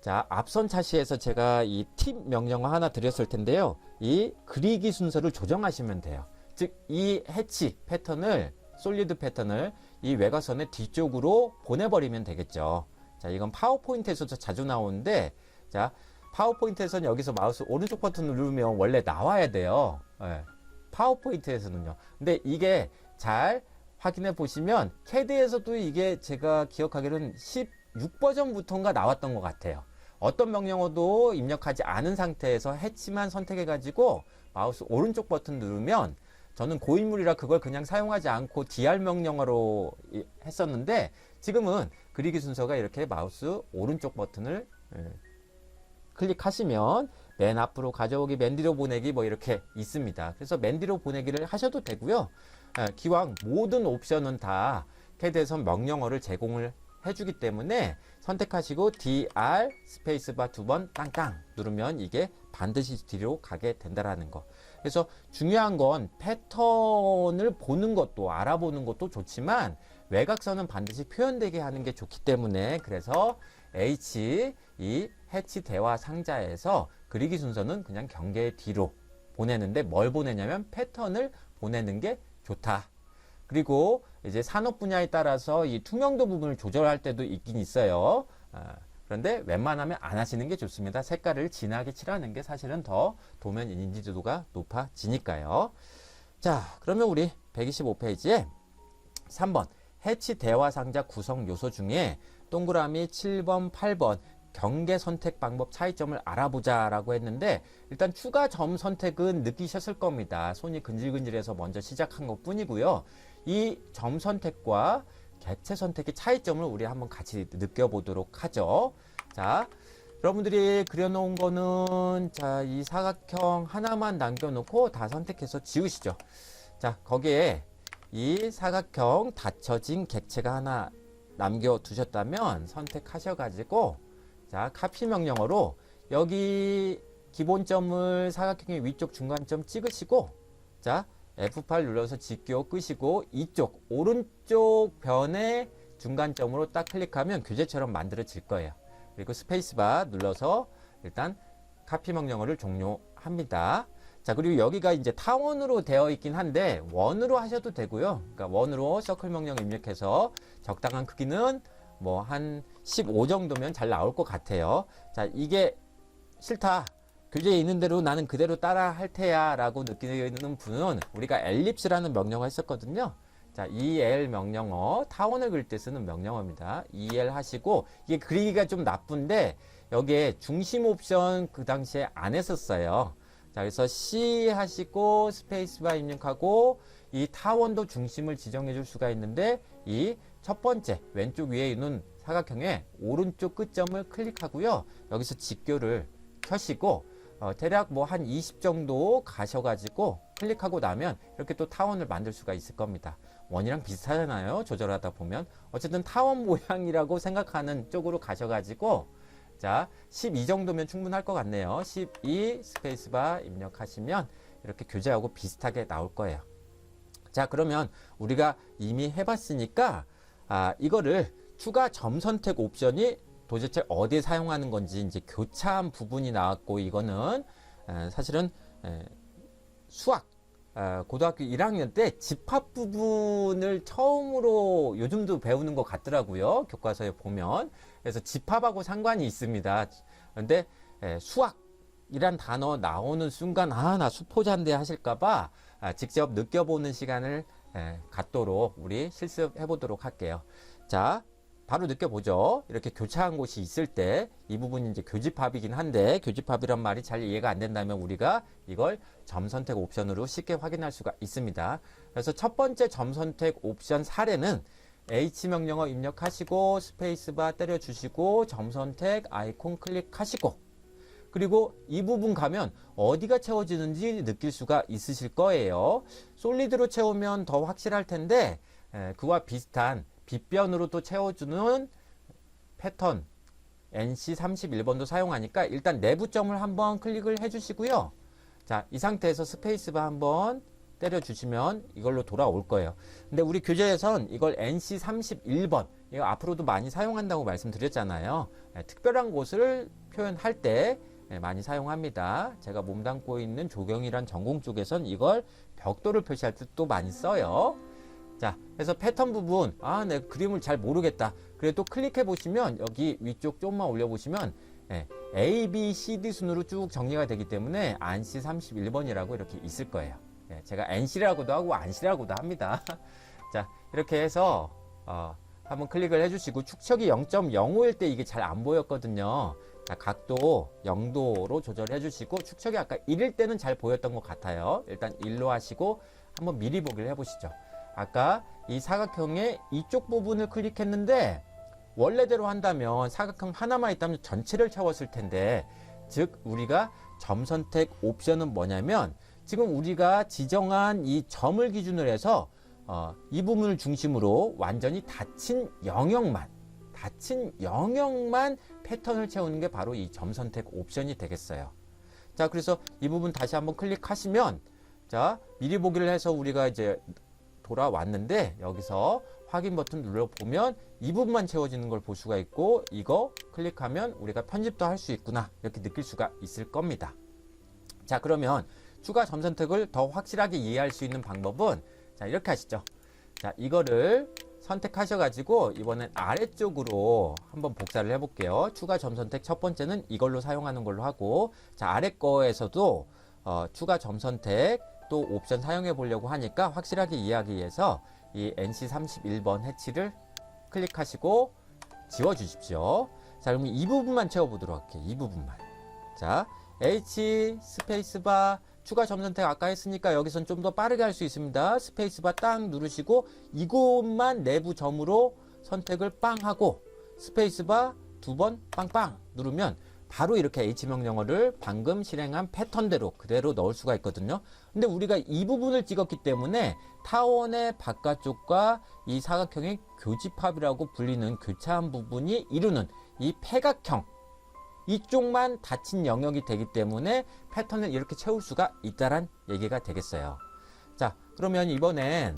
자, 앞선 차시에서 제가 이 팁 명령어 하나 드렸을 텐데요. 이 그리기 순서를 조정하시면 돼요. 즉, 이 해치 패턴을 솔리드 패턴을 이 외곽선의 뒤쪽으로 보내버리면 되겠죠. 자, 이건 파워포인트에서도 자주 나오는데 자, 파워포인트에서는 여기서 마우스 오른쪽 버튼을 누르면 원래 나와야 돼요. 네. 파워포인트에서는요. 근데 이게 잘 확인해 보시면 캐드에서도 이게 제가 기억하기로는 16버전부터인가 나왔던 것 같아요. 어떤 명령어도 입력하지 않은 상태에서 해치만 선택해 가지고 마우스 오른쪽 버튼 누르면 저는 고인물이라 그걸 그냥 사용하지 않고 DR 명령어로 했었는데 지금은 그리기 순서가 이렇게 마우스 오른쪽 버튼을 클릭하시면 맨 앞으로 가져오기, 맨 뒤로 보내기 뭐 이렇게 있습니다. 그래서 맨 뒤로 보내기를 하셔도 되고요. 기왕 모든 옵션은 다 캐드에서 명령어를 제공을 해주기 때문에 선택하시고 DR 스페이스바 2번 땅땅 누르면 이게 반드시 뒤로 가게 된다라는 거. 그래서 중요한 건 패턴을 보는 것도 알아보는 것도 좋지만 외곽선은 반드시 표현되게 하는 게 좋기 때문에 그래서 H 이 해치 대화 상자에서 그리기 순서는 그냥 경계의 뒤로 보내는데 뭘 보내냐면 패턴을 보내는 게 좋다. 그리고 이제 산업 분야에 따라서 이 투명도 부분을 조절할 때도 있긴 있어요. 그런데 웬만하면 안 하시는 게 좋습니다. 색깔을 진하게 칠하는 게 사실은 더 도면 인지도가 높아지니까요. 자, 그러면 우리 125페이지에 3번 해치 대화 상자 구성 요소 중에 동그라미 7번, 8번 경계 선택 방법 차이점을 알아보자 라고 했는데 일단 추가 점 선택은 느끼셨을 겁니다. 손이 근질근질해서 먼저 시작한 것 뿐이고요. 이 점 선택과 객체 선택의 차이점을 우리 한번 같이 느껴보도록 하죠. 자, 여러분들이 그려놓은 거는 자, 이 사각형 하나만 남겨놓고 다 선택해서 지우시죠. 자, 거기에 이 사각형 닫혀진 객체가 하나 남겨두셨다면 선택하셔가지고 자, 카피 명령어로 여기 기본점을 사각형의 위쪽 중간점 찍으시고 자, F8 눌러서 직교 끄시고 이쪽 오른쪽 변의 중간점으로 딱 클릭하면 교재처럼 만들어질 거예요. 그리고 스페이스바 눌러서 일단 카피 명령어를 종료합니다. 자, 그리고 여기가 이제 타원으로 되어 있긴 한데 원으로 하셔도 되고요. 그러니까 원으로 서클 명령 입력해서 적당한 크기는 뭐 한 15 정도면 잘 나올 것 같아요. 자, 이게 싫다. 교재에 있는 대로 나는 그대로 따라 할 테야 라고 느끼는 분은 우리가 엘립스라는 명령어 했었거든요. 자, EL 명령어, 타원을 그릴 때 쓰는 명령어입니다. EL 하시고, 이게 그리기가 좀 나쁜데, 여기에 중심 옵션 그 당시에 안 했었어요. 자, 그래서 C 하시고, 스페이스바 입력하고, 이 타원도 중심을 지정해 줄 수가 있는데, 이 첫 번째, 왼쪽 위에 있는 사각형의 오른쪽 끝점을 클릭하고요. 여기서 직교를 켜시고, 대략 뭐 한 20 정도 가셔가지고 클릭하고 나면 이렇게 또 타원을 만들 수가 있을 겁니다. 원이랑 비슷하잖아요. 조절하다 보면. 어쨌든 타원 모양이라고 생각하는 쪽으로 가셔가지고 자, 12 정도면 충분할 것 같네요. 12 스페이스바 입력하시면 이렇게 교재하고 비슷하게 나올 거예요. 자, 그러면 우리가 이미 해봤으니까 이거를 추가 점 선택 옵션이 도대체 어디에 사용하는 건지 이제 교차한 부분이 나왔고, 이거는 사실은 수학 고등학교 1학년 때 집합 부분을 처음으로 요즘도 배우는 것 같더라고요. 교과서에 보면. 그래서 집합하고 상관이 있습니다. 그런데 수학이란 단어 나오는 순간 나 수포자인데 하실까봐 직접 느껴보는 시간을 갖도록 우리 실습해 보도록 할게요. 자, 바로 느껴보죠. 이렇게 교차한 곳이 있을 때 이 부분이 이제 교집합이긴 한데, 교집합이란 말이 잘 이해가 안 된다면 우리가 이걸 점 선택 옵션으로 쉽게 확인할 수가 있습니다. 그래서 첫 번째 점 선택 옵션 사례는 H 명령어 입력하시고 스페이스바 때려주시고 점 선택 아이콘 클릭하시고, 그리고 이 부분 가면 어디가 채워지는지 느낄 수가 있으실 거예요. 솔리드로 채우면 더 확실할 텐데 그와 비슷한 빗변으로 또 채워주는 패턴 NC 31번도 사용하니까 일단 내부점을 한번 클릭을 해주시고요. 자, 이 상태에서 스페이스바 한번 때려주시면 이걸로 돌아올 거예요. 근데 우리 교재에선 이걸 NC 31번, 이거 앞으로도 많이 사용한다고 말씀드렸잖아요. 특별한 곳을 표현할 때 많이 사용합니다. 제가 몸담고 있는 조경이란 전공 쪽에선 이걸 벽돌을 표시할 때 또 많이 써요. 자, 그래서 패턴 부분, 내 그림을 잘 모르겠다. 그래도 클릭해 보시면 여기 위쪽 좀만 올려 보시면 A, B, C, D 순으로 쭉 정리가 되기 때문에 ANSI 31번이라고 이렇게 있을 거예요. 제가 NC라고도 하고 ANSI라고도 합니다. 자, 이렇게 해서 한번 클릭을 해주시고, 축척이 0.05일 때 이게 잘 안 보였거든요. 자, 각도 0도로 조절해 주시고, 축척이 아까 1일 때는 잘 보였던 것 같아요. 일단 1로 하시고 한번 미리 보기를 해보시죠. 아까 이 사각형의 이쪽 부분을 클릭했는데 원래대로 한다면 사각형 하나만 있다면 전체를 채웠을 텐데, 즉 우리가 점 선택 옵션은 뭐냐면 지금 우리가 지정한 이 점을 기준으로 해서 이 부분을 중심으로 완전히 닫힌 영역만 패턴을 채우는 게 바로 이 점 선택 옵션이 되겠어요. 자, 그래서 이 부분 다시 한번 클릭하시면, 자, 미리 보기를 해서 우리가 이제 돌아왔는데 여기서 확인 버튼 눌러보면 이 부분만 채워지는 걸 볼 수가 있고, 이거 클릭하면 우리가 편집도 할 수 있구나 이렇게 느낄 수가 있을 겁니다. 자, 그러면 추가 점 선택을 더 확실하게 이해할 수 있는 방법은 자, 이렇게 하시죠. 자, 이거를 선택하셔가지고 이번엔 아래쪽으로 한번 복사를 해볼게요. 추가 점 선택 첫 번째는 이걸로 사용하는 걸로 하고, 자, 아래 거에서도 추가 점 선택 또 옵션 사용해 보려고 하니까 확실하게 이해하기 위해서 이 NC 31번 해치를 클릭하시고 지워 주십시오. 자, 그럼 이 부분만 채워 보도록 할게요. 이 부분만. 자, H 스페이스바 추가 점 선택 아까 했으니까 여기선 좀 더 빠르게 할 수 있습니다. 스페이스바 딱 누르시고 이곳만 내부 점으로 선택을 빵 하고 스페이스바 두 번 빵빵 누르면 바로 이렇게 H 명령어를 방금 실행한 패턴대로 그대로 넣을 수가 있거든요. 근데 우리가 이 부분을 찍었기 때문에 타원의 바깥쪽과 이 사각형의 교집합이라고 불리는 교차한 부분이 이루는 이 패각형, 이쪽만 닫힌 영역이 되기 때문에 패턴을 이렇게 채울 수가 있다란 얘기가 되겠어요. 자, 그러면 이번엔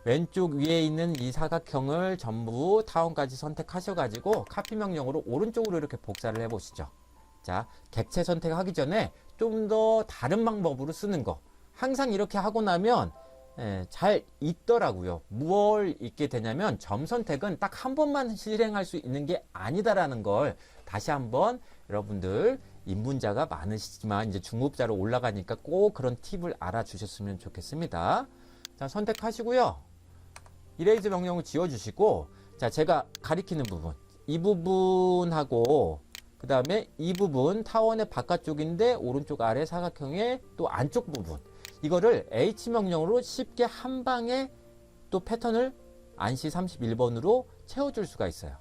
왼쪽 위에 있는 이 사각형을 전부 타원까지 선택하셔가지고 카피 명령으로 오른쪽으로 이렇게 복사를 해보시죠. 자, 객체 선택하기 전에 좀 더 다른 방법으로 쓰는 거. 항상 이렇게 하고 나면 잘 있더라고요. 뭘 잊게 되냐면 점 선택은 딱 한 번만 실행할 수 있는 게 아니다라는 걸 다시 한번 여러분들 입문자가 많으시지만 이제 중급자로 올라가니까 꼭 그런 팁을 알아주셨으면 좋겠습니다. 자, 선택하시고요. 이레이즈 명령을 지워주시고, 자, 제가 가리키는 부분, 이 부분하고 그 다음에 이 부분 타원의 바깥쪽인데 오른쪽 아래 사각형의 또 안쪽 부분, 이거를 H 명령으로 쉽게 한 방에 또 패턴을 안시 31번으로 채워줄 수가 있어요.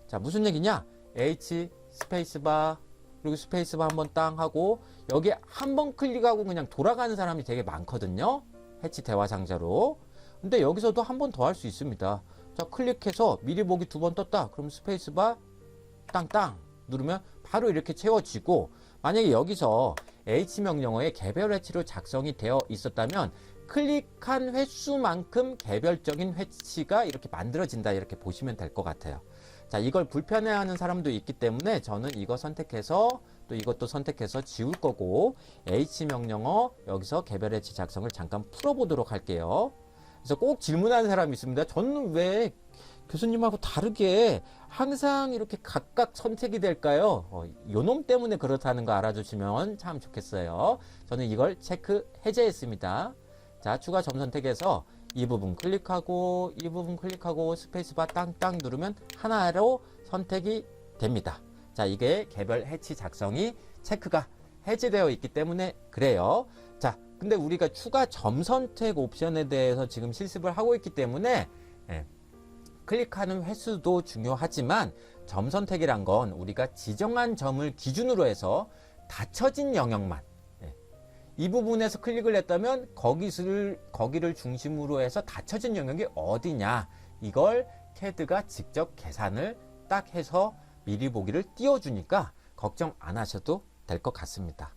자, 무슨 얘기냐? H 스페이스바 그리고 스페이스바 한번 땅 하고 여기 한 번 클릭하고 그냥 돌아가는 사람이 되게 많거든요. 해치 대화 상자로. 근데 여기서도 한 번 더 할 수 있습니다. 자, 클릭해서 미리 보기 2번 떴다. 그럼 스페이스바 땅땅 누르면 바로 이렇게 채워지고, 만약에 여기서 H 명령어에 개별 해치로 작성이 되어 있었다면 클릭한 횟수만큼 개별적인 해치가 이렇게 만들어진다, 이렇게 보시면 될 것 같아요. 자, 이걸 불편해하는 사람도 있기 때문에 저는 이거 선택해서 또 이것도 선택해서 지울 거고, H 명령어 여기서 개별 해치 작성을 잠깐 풀어보도록 할게요. 그래서 꼭 질문하는 사람이 있습니다. 저는 왜 교수님하고 다르게 항상 이렇게 각각 선택이 될까요? 요놈 때문에 그렇다는 거 알아주시면 참 좋겠어요. 저는 이걸 체크 해제했습니다. 자, 추가 점 선택해서 이 부분 클릭하고 이 부분 클릭하고 스페이스바 땅땅 누르면 하나로 선택이 됩니다. 자, 이게 개별 해치 작성이 체크가 해제되어 있기 때문에 그래요. 자, 근데 우리가 추가 점 선택 옵션에 대해서 지금 실습을 하고 있기 때문에 클릭하는 횟수도 중요하지만 점 선택이란 건 우리가 지정한 점을 기준으로 해서 닫혀진 영역만, 이 부분에서 클릭을 했다면 거기를 중심으로 해서 닫혀진 영역이 어디냐, 이걸 CAD가 직접 계산을 딱 해서 미리 보기를 띄워주니까 걱정 안 하셔도 될 것 같습니다.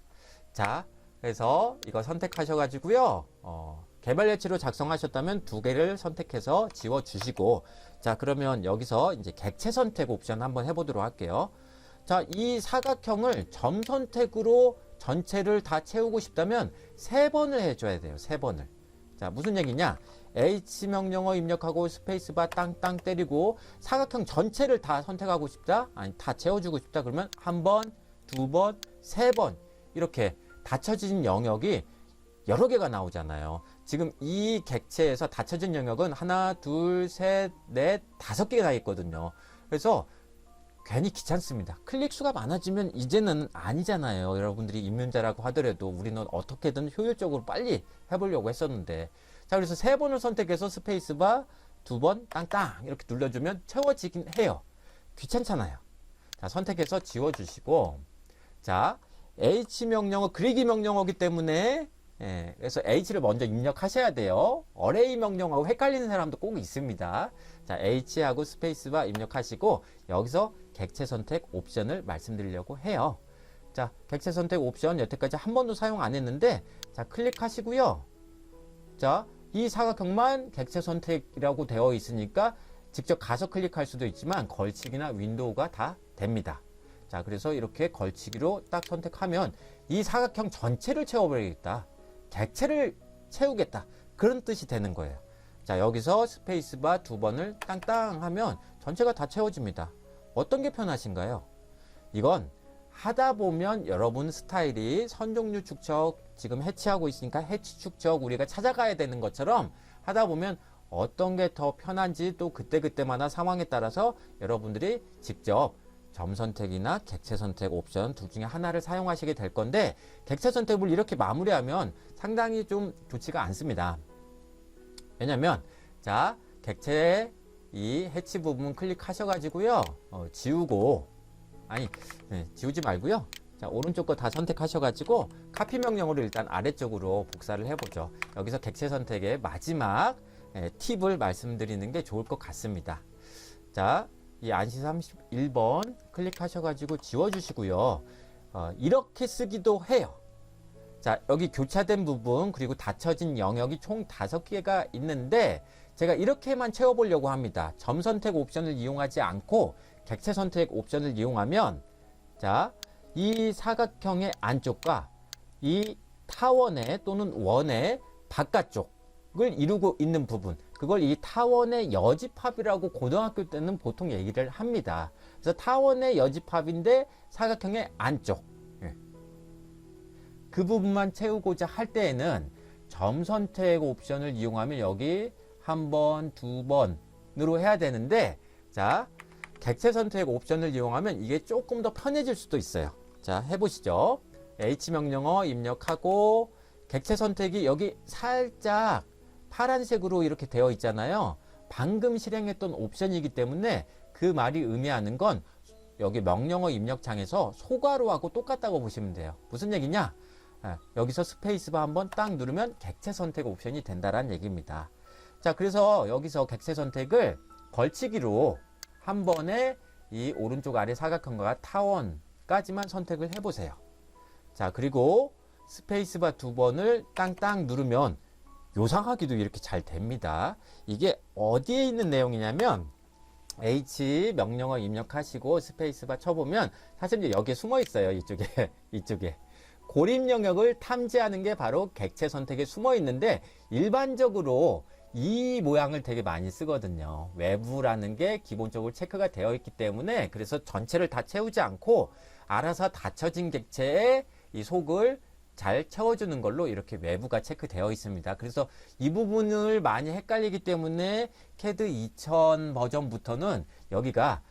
자, 그래서 이거 선택하셔가지고요, 개별 해치로 작성하셨다면 2개를 선택해서 지워주시고, 자, 그러면 여기서 이제 객체 선택 옵션 한번 해보도록 할게요. 자, 이 사각형을 점 선택으로 전체를 다 채우고 싶다면 3번을 해줘야 돼요. 3번을. 자, 무슨 얘기냐? H 명령어 입력하고 스페이스바 땅땅 때리고 사각형 전체를 다 선택하고 싶다? 아니, 다 채워주고 싶다? 그러면 1번, 2번, 3번 이렇게 닫혀진 영역이 여러 개가 나오잖아요. 지금 이 객체에서 닫혀진 영역은 하나, 둘, 셋, 넷, 5개가 있거든요. 그래서 괜히 귀찮습니다. 클릭 수가 많아지면 이제는 아니잖아요. 여러분들이 입문자라고 하더라도 우리는 어떻게든 효율적으로 빨리 해보려고 했었는데, 자, 그래서 3번을 선택해서 스페이스바 2번 땅땅 이렇게 눌러주면 채워지긴 해요. 귀찮잖아요. 자, 선택해서 지워주시고, 자, H 명령어 그리기 명령어기 때문에 그래서 H를 먼저 입력하셔야 돼요. 어레이 명령하고 헷갈리는 사람도 꼭 있습니다. 자, H하고 스페이스바 입력하시고 여기서 객체 선택 옵션을 말씀드리려고 해요. 자, 객체 선택 옵션 여태까지 한 번도 사용 안 했는데, 자, 클릭하시고요. 자, 이 사각형만 객체 선택이라고 되어 있으니까 직접 가서 클릭할 수도 있지만 걸치기나 윈도우가 다 됩니다. 자, 그래서 이렇게 걸치기로 딱 선택하면 이 사각형 전체를 채워버리겠다, 객체를 채우겠다, 그런 뜻이 되는 거예요. 자, 여기서 스페이스바 2번을 땅땅 하면 전체가 다 채워집니다. 어떤 게 편하신가요? 이건 하다 보면 여러분 스타일이 선종류 축척 지금 해치하고 있으니까 해치 축척 우리가 찾아가야 되는 것처럼 하다 보면 어떤 게 더 편한지 또 그때그때마다 상황에 따라서 여러분들이 직접 점 선택이나 객체 선택 옵션 둘 중에 하나를 사용하시게 될 건데, 객체 선택을 이렇게 마무리하면 상당히 좀 좋지가 않습니다. 왜냐면, 자, 객체의 이 해치 부분 클릭하셔가지고요, 지우고, 지우지 말고요. 자, 오른쪽 거 다 선택하셔가지고 카피 명령으로 일단 아래쪽으로 복사를 해보죠. 여기서 객체 선택의 마지막 팁을 말씀드리는 게 좋을 것 같습니다. 자, 이 안시 31번 클릭하셔가지고 지워주시고요. 이렇게 쓰기도 해요. 자, 여기 교차된 부분 그리고 닫혀진 영역이 총 5개가 있는데 제가 이렇게만 채워보려고 합니다. 점 선택 옵션을 이용하지 않고 객체 선택 옵션을 이용하면, 자, 이 사각형의 안쪽과 이 타원의 또는 원의 바깥쪽을 이루고 있는 부분, 그걸 이 타원의 여집합이라고 고등학교 때는 보통 얘기를 합니다. 그래서 타원의 여집합인데 사각형의 안쪽, 그 부분만 채우고자 할 때에는 점 선택 옵션을 이용하면 여기 한 번, 두 번으로 해야 되는데, 자, 객체 선택 옵션을 이용하면 이게 조금 더 편해질 수도 있어요. 자, 해보시죠. H 명령어 입력하고 객체 선택이 여기 살짝 파란색으로 이렇게 되어 있잖아요. 방금 실행했던 옵션이기 때문에 그 말이 의미하는 건 여기 명령어 입력창에서 소괄호하고 똑같다고 보시면 돼요. 무슨 얘기냐? 여기서 스페이스바 한번 딱 누르면 객체 선택 옵션이 된다라는 얘기입니다. 자, 그래서 여기서 객체 선택을 걸치기로 한 번에 이 오른쪽 아래 사각형과 타원까지만 선택을 해보세요. 자, 그리고 스페이스바 두 번을 땅땅 누르면 요상하기도 이렇게 잘 됩니다. 이게 어디에 있는 내용이냐면 H 명령어 입력하시고 스페이스바 쳐보면 사실 이제 여기에 숨어 있어요. 이쪽에 이쪽에 고립 영역을 탐지하는 게 바로 객체 선택에 숨어 있는데 일반적으로 이 모양을 되게 많이 쓰거든요. 외부라는 게 기본적으로 체크가 되어 있기 때문에 그래서 전체를 다 채우지 않고 알아서 닫혀진 객체에 이 속을 잘 채워주는 걸로 이렇게 외부가 체크되어 있습니다. 그래서 이 부분을 많이 헷갈리기 때문에 CAD 2000 버전부터는 여기가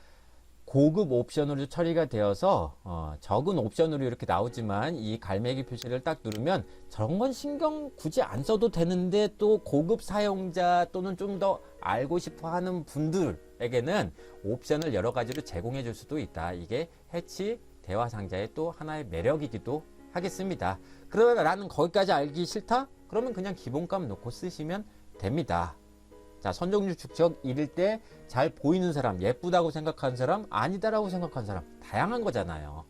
고급 옵션으로 처리가 되어서 적은 옵션으로 이렇게 나오지만 이 갈매기 표시를 딱 누르면 저런 건 신경 굳이 안 써도 되는데 또 고급 사용자 또는 좀 더 알고 싶어 하는 분들에게는 옵션을 여러 가지로 제공해 줄 수도 있다. 이게 해치 대화 상자의 또 하나의 매력이기도 하겠습니다. 그러면 나는 거기까지 알기 싫다? 그러면 그냥 기본값 놓고 쓰시면 됩니다. 자, 선정률 축적 이럴 때 잘 보이는 사람, 예쁘다고 생각하는 사람, 아니다라고 생각하는 사람 다양한 거잖아요.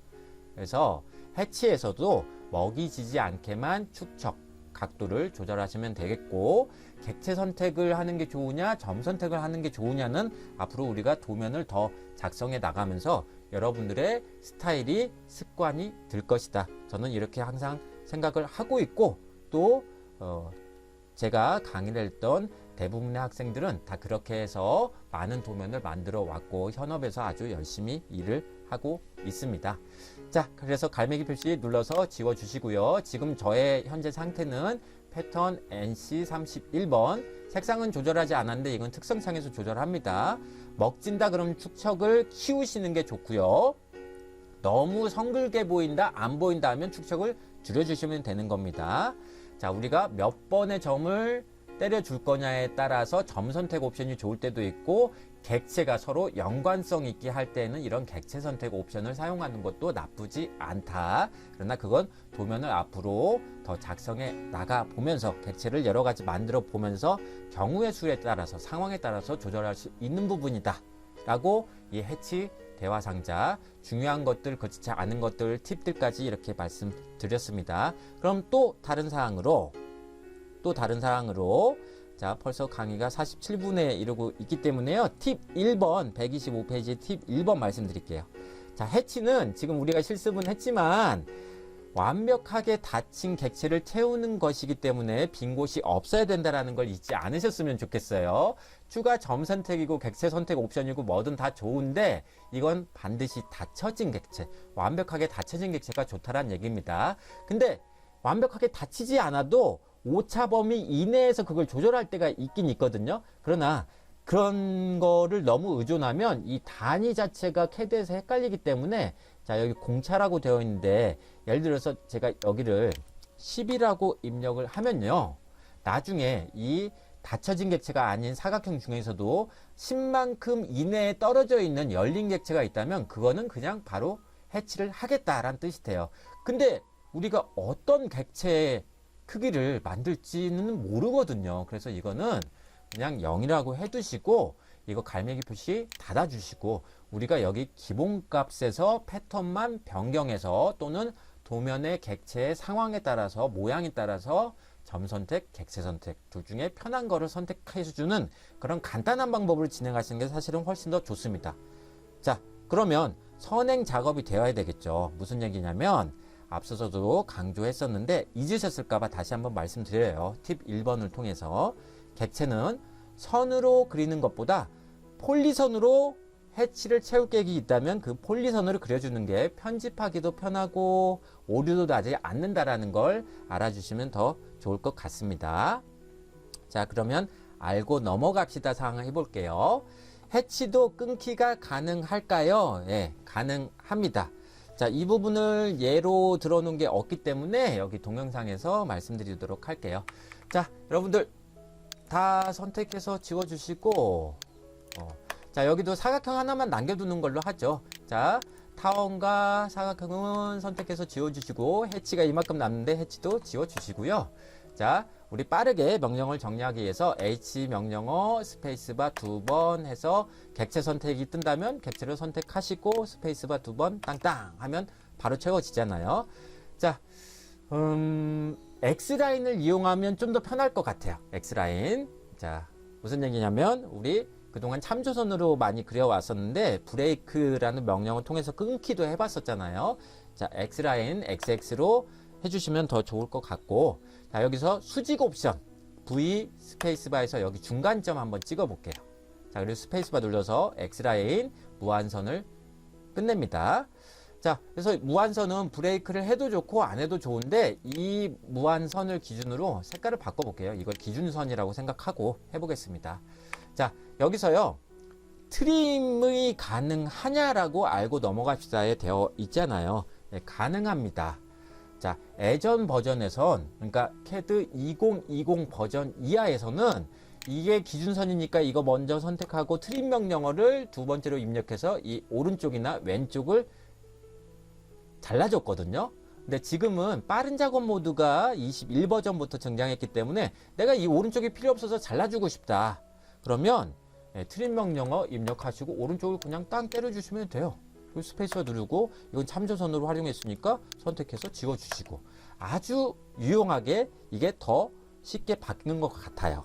그래서 해치에서도 먹이지지 않게만 축적 각도를 조절하시면 되겠고, 객체 선택을 하는 게 좋으냐, 점 선택을 하는 게 좋으냐는 앞으로 우리가 도면을 더 작성해 나가면서 여러분들의 스타일이 습관이 될 것이다. 저는 이렇게 항상 생각을 하고 있고, 또 제가 강의를 했던 대부분의 학생들은 다 그렇게 해서 많은 도면을 만들어 왔고 현업에서 아주 열심히 일을 하고 있습니다. 자, 그래서 갈매기 표시 눌러서 지워 주시고요. 지금 저의 현재 상태는 패턴 NC31번, 색상은 조절하지 않았는데 이건 특성창에서 조절합니다. 먹진다 그러면 축척을 키우시는 게 좋고요. 너무 성글게 보인다, 안 보인다 하면 축척을 줄여주시면 되는 겁니다. 자, 우리가 몇 번의 점을 때려줄 거냐에 따라서 점 선택 옵션이 좋을 때도 있고, 객체가 서로 연관성 있게 할 때는 이런 객체 선택 옵션을 사용하는 것도 나쁘지 않다. 그러나 그건 도면을 앞으로 더 작성해 나가 보면서 객체를 여러 가지 만들어 보면서 경우의 수에 따라서 상황에 따라서 조절할 수 있는 부분이다 라고 이 해치 대화 상자 중요한 것들, 거치지 않은 것들, 팁들까지 이렇게 말씀드렸습니다. 그럼 또 다른 사항으로 자, 벌써 강의가 47분에 이르고 있기 때문에요. 팁 1번 125페이지 팁 1번 말씀드릴게요. 자, 해치는 지금 우리가 실습은 했지만 완벽하게 닫힌 객체를 채우는 것이기 때문에 빈 곳이 없어야 된다는 걸 잊지 않으셨으면 좋겠어요. 추가 점 선택이고 객체 선택 옵션이고 뭐든 다 좋은데 이건 반드시 닫혀진 객체, 완벽하게 닫혀진 객체가 좋다란 얘기입니다. 근데 완벽하게 닫히지 않아도 오차 범위 이내에서 그걸 조절할 때가 있긴 있거든요. 그러나 그런 거를 너무 의존하면 이 단위 자체가 CAD에서 헷갈리기 때문에, 자, 여기 공차라고 되어 있는데 예를 들어서 제가 여기를 10이라고 입력을 하면요, 나중에 이 닫혀진 객체가 아닌 사각형 중에서도 10만큼 이내에 떨어져 있는 열린 객체가 있다면 그거는 그냥 바로 해치를 하겠다라는 뜻이 돼요. 근데 우리가 어떤 객체의 크기를 만들지는 모르거든요. 그래서 이거는 그냥 0이라고 해두시고 이거 갈매기 표시 닫아주시고 우리가 여기 기본값에서 패턴만 변경해서 또는 도면의 객체의 상황에 따라서 모양에 따라서 점 선택, 객체 선택 둘 중에 편한 거를 선택해주는 그런 간단한 방법을 진행하시는 게 사실은 훨씬 더 좋습니다. 자, 그러면 선행 작업이 되어야 되겠죠. 무슨 얘기냐면 앞서서도 강조했었는데 잊으셨을까봐 다시 한번 말씀드려요. 팁 1번을 통해서 객체는 선으로 그리는 것보다 폴리선으로 해치를 채울 계획이 있다면 그 폴리선으로 그려주는 게 편집하기도 편하고 오류도 나지 않는다라는 걸 알아주시면 더 좋을 것 같습니다. 자, 그러면 알고 넘어갑시다 상황을 해볼게요. 해치도 끊기가 가능할까요? 예, 가능합니다. 자, 이 부분을 예로 들어놓은 게 없기 때문에 여기 동영상에서 말씀드리도록 할게요. 자, 여러분들 다 선택해서 지워주시고, 자, 여기도 사각형 하나만 남겨두는 걸로 하죠. 자, 타원과 사각형은 선택해서 지워주시고, 해치가 이만큼 남는데 해치도 지워주시고요. 자, 우리 빠르게 명령을 정리하기 위해서 H 명령어 스페이스바 2번 해서 객체 선택이 뜬다면 객체를 선택하시고 스페이스바 2번 땅땅 하면 바로 채워지잖아요. 자, X라인을 이용하면 좀 더 편할 것 같아요. X라인. 자, 무슨 얘기냐면 우리 그동안 참조선으로 많이 그려왔었는데 브레이크라는 명령을 통해서 끊기도 해봤었잖아요. 자, X라인 XX로 해주시면 더 좋을 것 같고, 자, 여기서 수직 옵션 V 스페이스바에서 여기 중간점 한번 찍어 볼게요. 자, 그리고 스페이스바 눌러서 X라인 무한선을 끝냅니다. 자, 그래서 무한선은 브레이크를 해도 좋고 안 해도 좋은데 이 무한선을 기준으로 색깔을 바꿔 볼게요. 이걸 기준선이라고 생각하고 해보겠습니다. 자, 여기서요 트림이 가능하냐라고 알고 넘어갑시다에 되어 있잖아요. 네, 가능합니다. 자, 예전 버전에선, 그러니까 CAD 2020 버전 이하에서는 이게 기준선이니까 이거 먼저 선택하고 트림 명령어를 두 번째로 입력해서 이 오른쪽이나 왼쪽을 잘라줬거든요. 근데 지금은 빠른 작업 모드가 21 버전부터 등장했기 때문에 내가 이 오른쪽이 필요 없어서 잘라주고 싶다. 그러면 트림 명령어 입력하시고 오른쪽을 그냥 땅 때려주시면 돼요. 스페이스바 누르고 이건 참조선으로 활용했으니까 선택해서 지워주시고 아주 유용하게 이게 더 쉽게 바뀌는 것 같아요.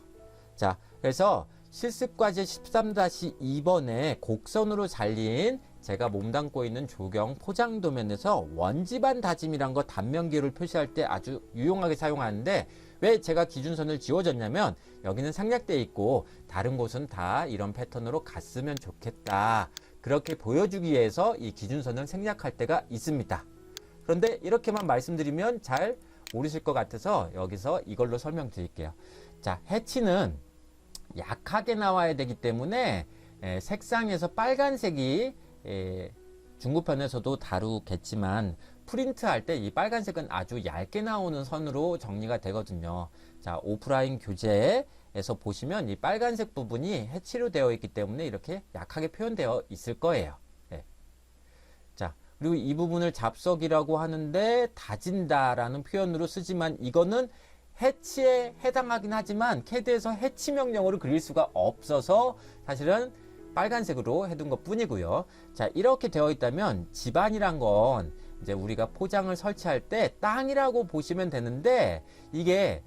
자, 그래서 실습과제 13-2번에 곡선으로 잘린 제가 몸담고 있는 조경 포장 도면에서 원지반 다짐이란 거 단면기를 표시할 때 아주 유용하게 사용하는데 왜 제가 기준선을 지워줬냐면 여기는 생략되어 있고 다른 곳은 다 이런 패턴으로 갔으면 좋겠다. 그렇게 보여주기 위해서 이 기준선을 생략할 때가 있습니다. 그런데 이렇게만 말씀드리면 잘 모르실 것 같아서 여기서 이걸로 설명드릴게요. 자, 해치는 약하게 나와야 되기 때문에 색상에서 빨간색이 중급편에서도 다루겠지만 프린트할 때 이 빨간색은 아주 얇게 나오는 선으로 정리가 되거든요. 자, 오프라인 교재에서 보시면 이 빨간색 부분이 해치로 되어 있기 때문에 이렇게 약하게 표현되어 있을 거예요. 네. 자, 그리고 이 부분을 잡석이라고 하는데 다진다라는 표현으로 쓰지만 이거는 해치에 해당하긴 하지만 CAD에서 해치 명령어를 그릴 수가 없어서 사실은 빨간색으로 해둔 것 뿐이고요. 자, 이렇게 되어 있다면 집안이란 건 이제 우리가 포장을 설치할 때 땅이라고 보시면 되는데 이게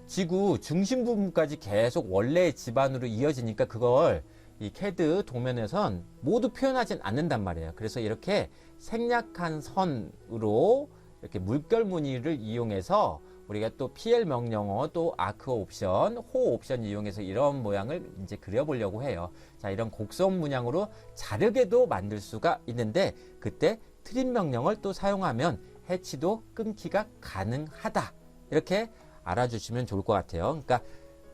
지구 중심 부분까지 계속 원래의 집안으로 이어지니까 그걸 이 CAD 도면에선 모두 표현하진 않는단 말이에요. 그래서 이렇게 생략한 선으로 이렇게 물결 무늬를 이용해서 우리가 또 PL 명령어 또 아크 옵션, 호 옵션 이용해서 이런 모양을 이제 그려보려고 해요. 자, 이런 곡선 문양으로 자르게도 만들 수가 있는데 그때 트림 명령을 또 사용하면 해치도 끊기가 가능하다. 이렇게 알아주시면 좋을 것 같아요. 그러니까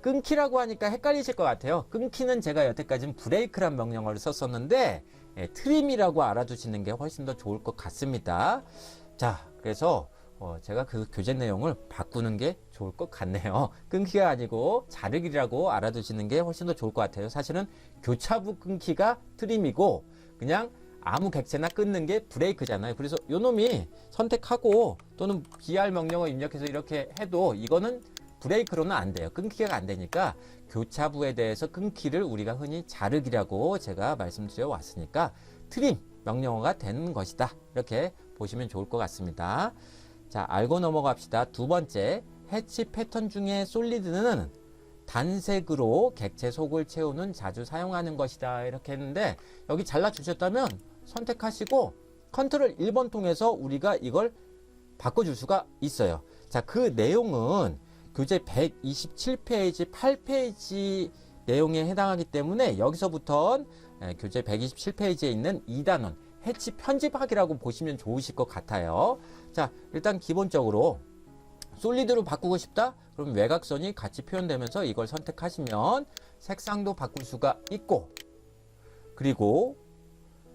끊기라고 하니까 헷갈리실 것 같아요. 끊기는 제가 여태까지는 브레이크란 명령어를 썼었는데 트림이라고 알아두시는 게 훨씬 더 좋을 것 같습니다. 자, 그래서 제가 그 교재 내용을 바꾸는 게 좋을 것 같네요. 끊기가 아니고 자르기라고 알아두시는 게 훨씬 더 좋을 것 같아요. 사실은 교차부 끊기가 트림이고 그냥 아무 객체나 끊는 게 브레이크잖아요. 그래서 요놈이 선택하고 또는 BR 명령어 입력해서 이렇게 해도 이거는 브레이크로는 안 돼요. 끊기가 안 되니까 교차부에 대해서 끊기를 우리가 흔히 자르기라고 제가 말씀드려 왔으니까 트림 명령어가 되는 것이다. 이렇게 보시면 좋을 것 같습니다. 자, 알고 넘어갑시다. 두 번째, 해치 패턴 중에 솔리드는 단색으로 객체 속을 채우는 자주 사용하는 것이다. 이렇게 했는데 여기 잘라주셨다면 선택하시고 컨트롤 1번 통해서 우리가 이걸 바꿔줄 수가 있어요. 자, 그 내용은 교재 127페이지 8페이지 내용에 해당하기 때문에 여기서부터 교재 127페이지에 있는 2단원 해치 편집하기라고 보시면 좋으실 것 같아요. 자, 일단 기본적으로 솔리드로 바꾸고 싶다? 그럼 외곽선이 같이 표현되면서 이걸 선택하시면 색상도 바꿀 수가 있고, 그리고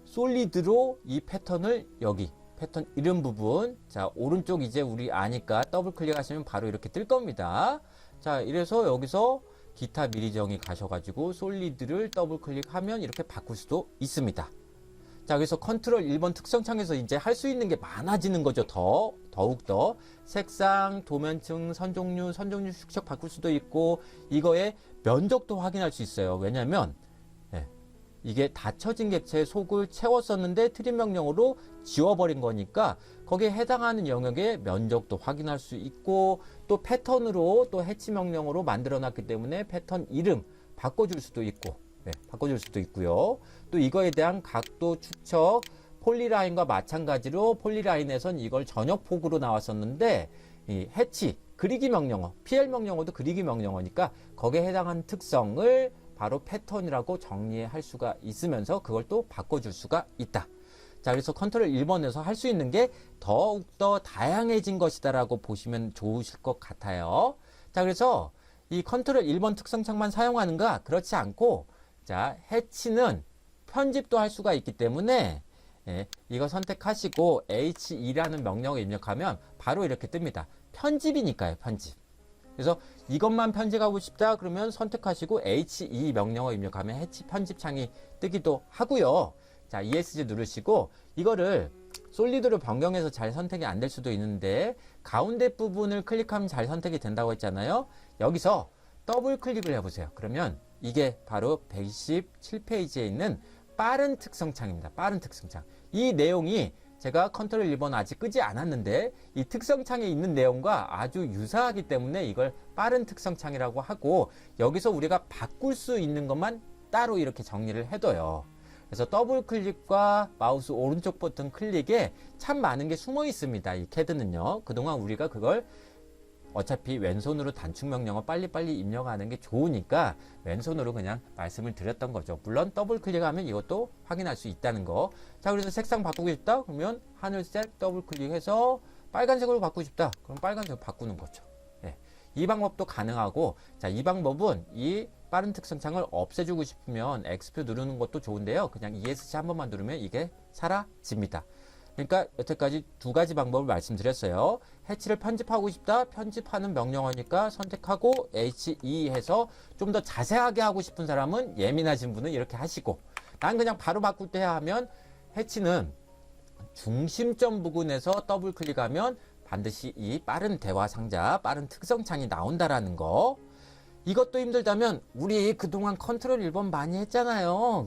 솔리드로 이 패턴을 여기 패턴 이름 부분, 자 오른쪽 이제 우리 아니까 더블 클릭하시면 바로 이렇게 뜰 겁니다. 자 이래서 여기서 기타 미리 정의 가셔가지고 솔리드를 더블 클릭하면 이렇게 바꿀 수도 있습니다. 자 그래서 컨트롤 1번 특성창에서 이제 할 수 있는 게 많아지는 거죠. 더욱더 색상, 도면층, 선종류 축척 바꿀 수도 있고, 이거의 면적도 확인할 수 있어요. 왜냐면 이게 닫혀진 객체의 속을 채웠었는데 트림 명령으로 지워버린 거니까 거기에 해당하는 영역의 면적도 확인할 수 있고, 또 패턴으로 또 해치 명령으로 만들어 놨기 때문에 패턴 이름 바꿔줄 수도 있고, 바꿔줄 수도 있고요. 또 이거에 대한 각도 축척, 폴리라인과 마찬가지로 폴리라인에선 이걸 전역폭으로 나왔었는데, 이 해치 그리기 명령어, PL 명령어도 그리기 명령어니까 거기에 해당하는 특성을 바로 패턴이라고 정리할 수가 있으면서 그걸 또 바꿔줄 수가 있다. 자, 그래서 컨트롤 1번에서 할 수 있는 게 더욱더 다양해진 것이다라고 보시면 좋으실 것 같아요. 자, 그래서 이 컨트롤 1번 특성창만 사용하는가? 그렇지 않고, 자, 해치는 편집도 할 수가 있기 때문에 이거 선택하시고 H2라는 명령을 입력하면 바로 이렇게 뜹니다. 편집이니까요, 편집. 그래서 이것만 편집하고 싶다 그러면 선택하시고 H2 명령어 입력하면 해치 편집 창이 뜨기도 하고요. 자, ESC 누르시고 이거를 솔리드로 변경해서 잘 선택이 안 될 수도 있는데 가운데 부분을 클릭하면 잘 선택이 된다고 했잖아요. 여기서 더블 클릭을 해보세요. 그러면 이게 바로 127페이지에 있는 빠른 특성창입니다. 빠른 특성창. 이 내용이 제가 컨트롤 1번 아직 끄지 않았는데 이 특성창에 있는 내용과 아주 유사하기 때문에 이걸 빠른 특성창이라고 하고, 여기서 우리가 바꿀 수 있는 것만 따로 이렇게 정리를 해둬요. 그래서 더블 클릭과 마우스 오른쪽 버튼 클릭에 참 많은 게 숨어 있습니다. 이 CAD는요. 그동안 우리가 그걸 어차피 왼손으로 단축 명령어 빨리빨리 입력하는 게 좋으니까 왼손으로 그냥 말씀을 드렸던 거죠. 물론 더블 클릭하면 이것도 확인할 수 있다는 거. 자, 그래서 색상 바꾸고 싶다 그러면 하늘색 더블 클릭해서 빨간색으로 바꾸고 싶다 그럼 빨간색으로 바꾸는 거죠. 이 방법도 가능하고, 자, 이 방법은 이 빠른 특성창을 없애주고 싶으면 X표 누르는 것도 좋은데요. 그냥 ESC 한 번만 누르면 이게 사라집니다. 그러니까 여태까지 두 가지 방법을 말씀드렸어요. 해치를 편집하고 싶다, 편집하는 명령어니까 선택하고 H2 해서 좀 더 자세하게 하고 싶은 사람은, 예민하신 분은 이렇게 하시고, 난 그냥 바로 바꿀 때 하면 해치는 중심점 부근에서 더블 클릭하면 반드시 이 빠른 대화 상자, 빠른 특성창이 나온다라는 거. 이것도 힘들다면 우리 그동안 컨트롤 1번 많이 했잖아요.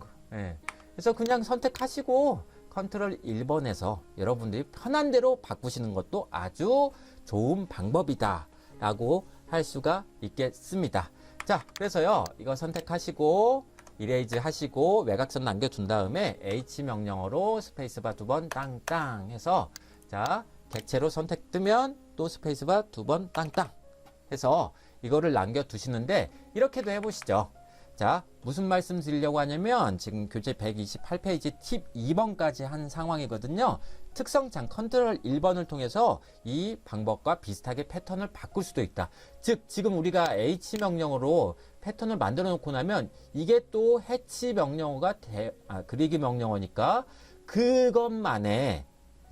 그래서 그냥 선택하시고 컨트롤 1번에서 여러분들이 편한 대로 바꾸시는 것도 아주 좋은 방법이다 라고 할 수가 있겠습니다. 자, 그래서요, 이거 선택하시고 이레이즈 하시고 외곽선 남겨둔 다음에 H 명령어로 스페이스바 2번 땅땅 해서, 자, 객체로 선택 뜨면 또 스페이스바 2번 땅땅 해서 이거를 남겨두시는데, 이렇게도 해보시죠. 자, 무슨 말씀 드리려고 하냐면 지금 교재 128페이지 팁 2번까지 한 상황이거든요. 특성창 컨트롤 1번을 통해서 이 방법과 비슷하게 패턴을 바꿀 수도 있다. 즉, 지금 우리가 H 명령어로 패턴을 만들어 놓고 나면 이게 또 해치 명령어가 그리기 명령어니까 그것만의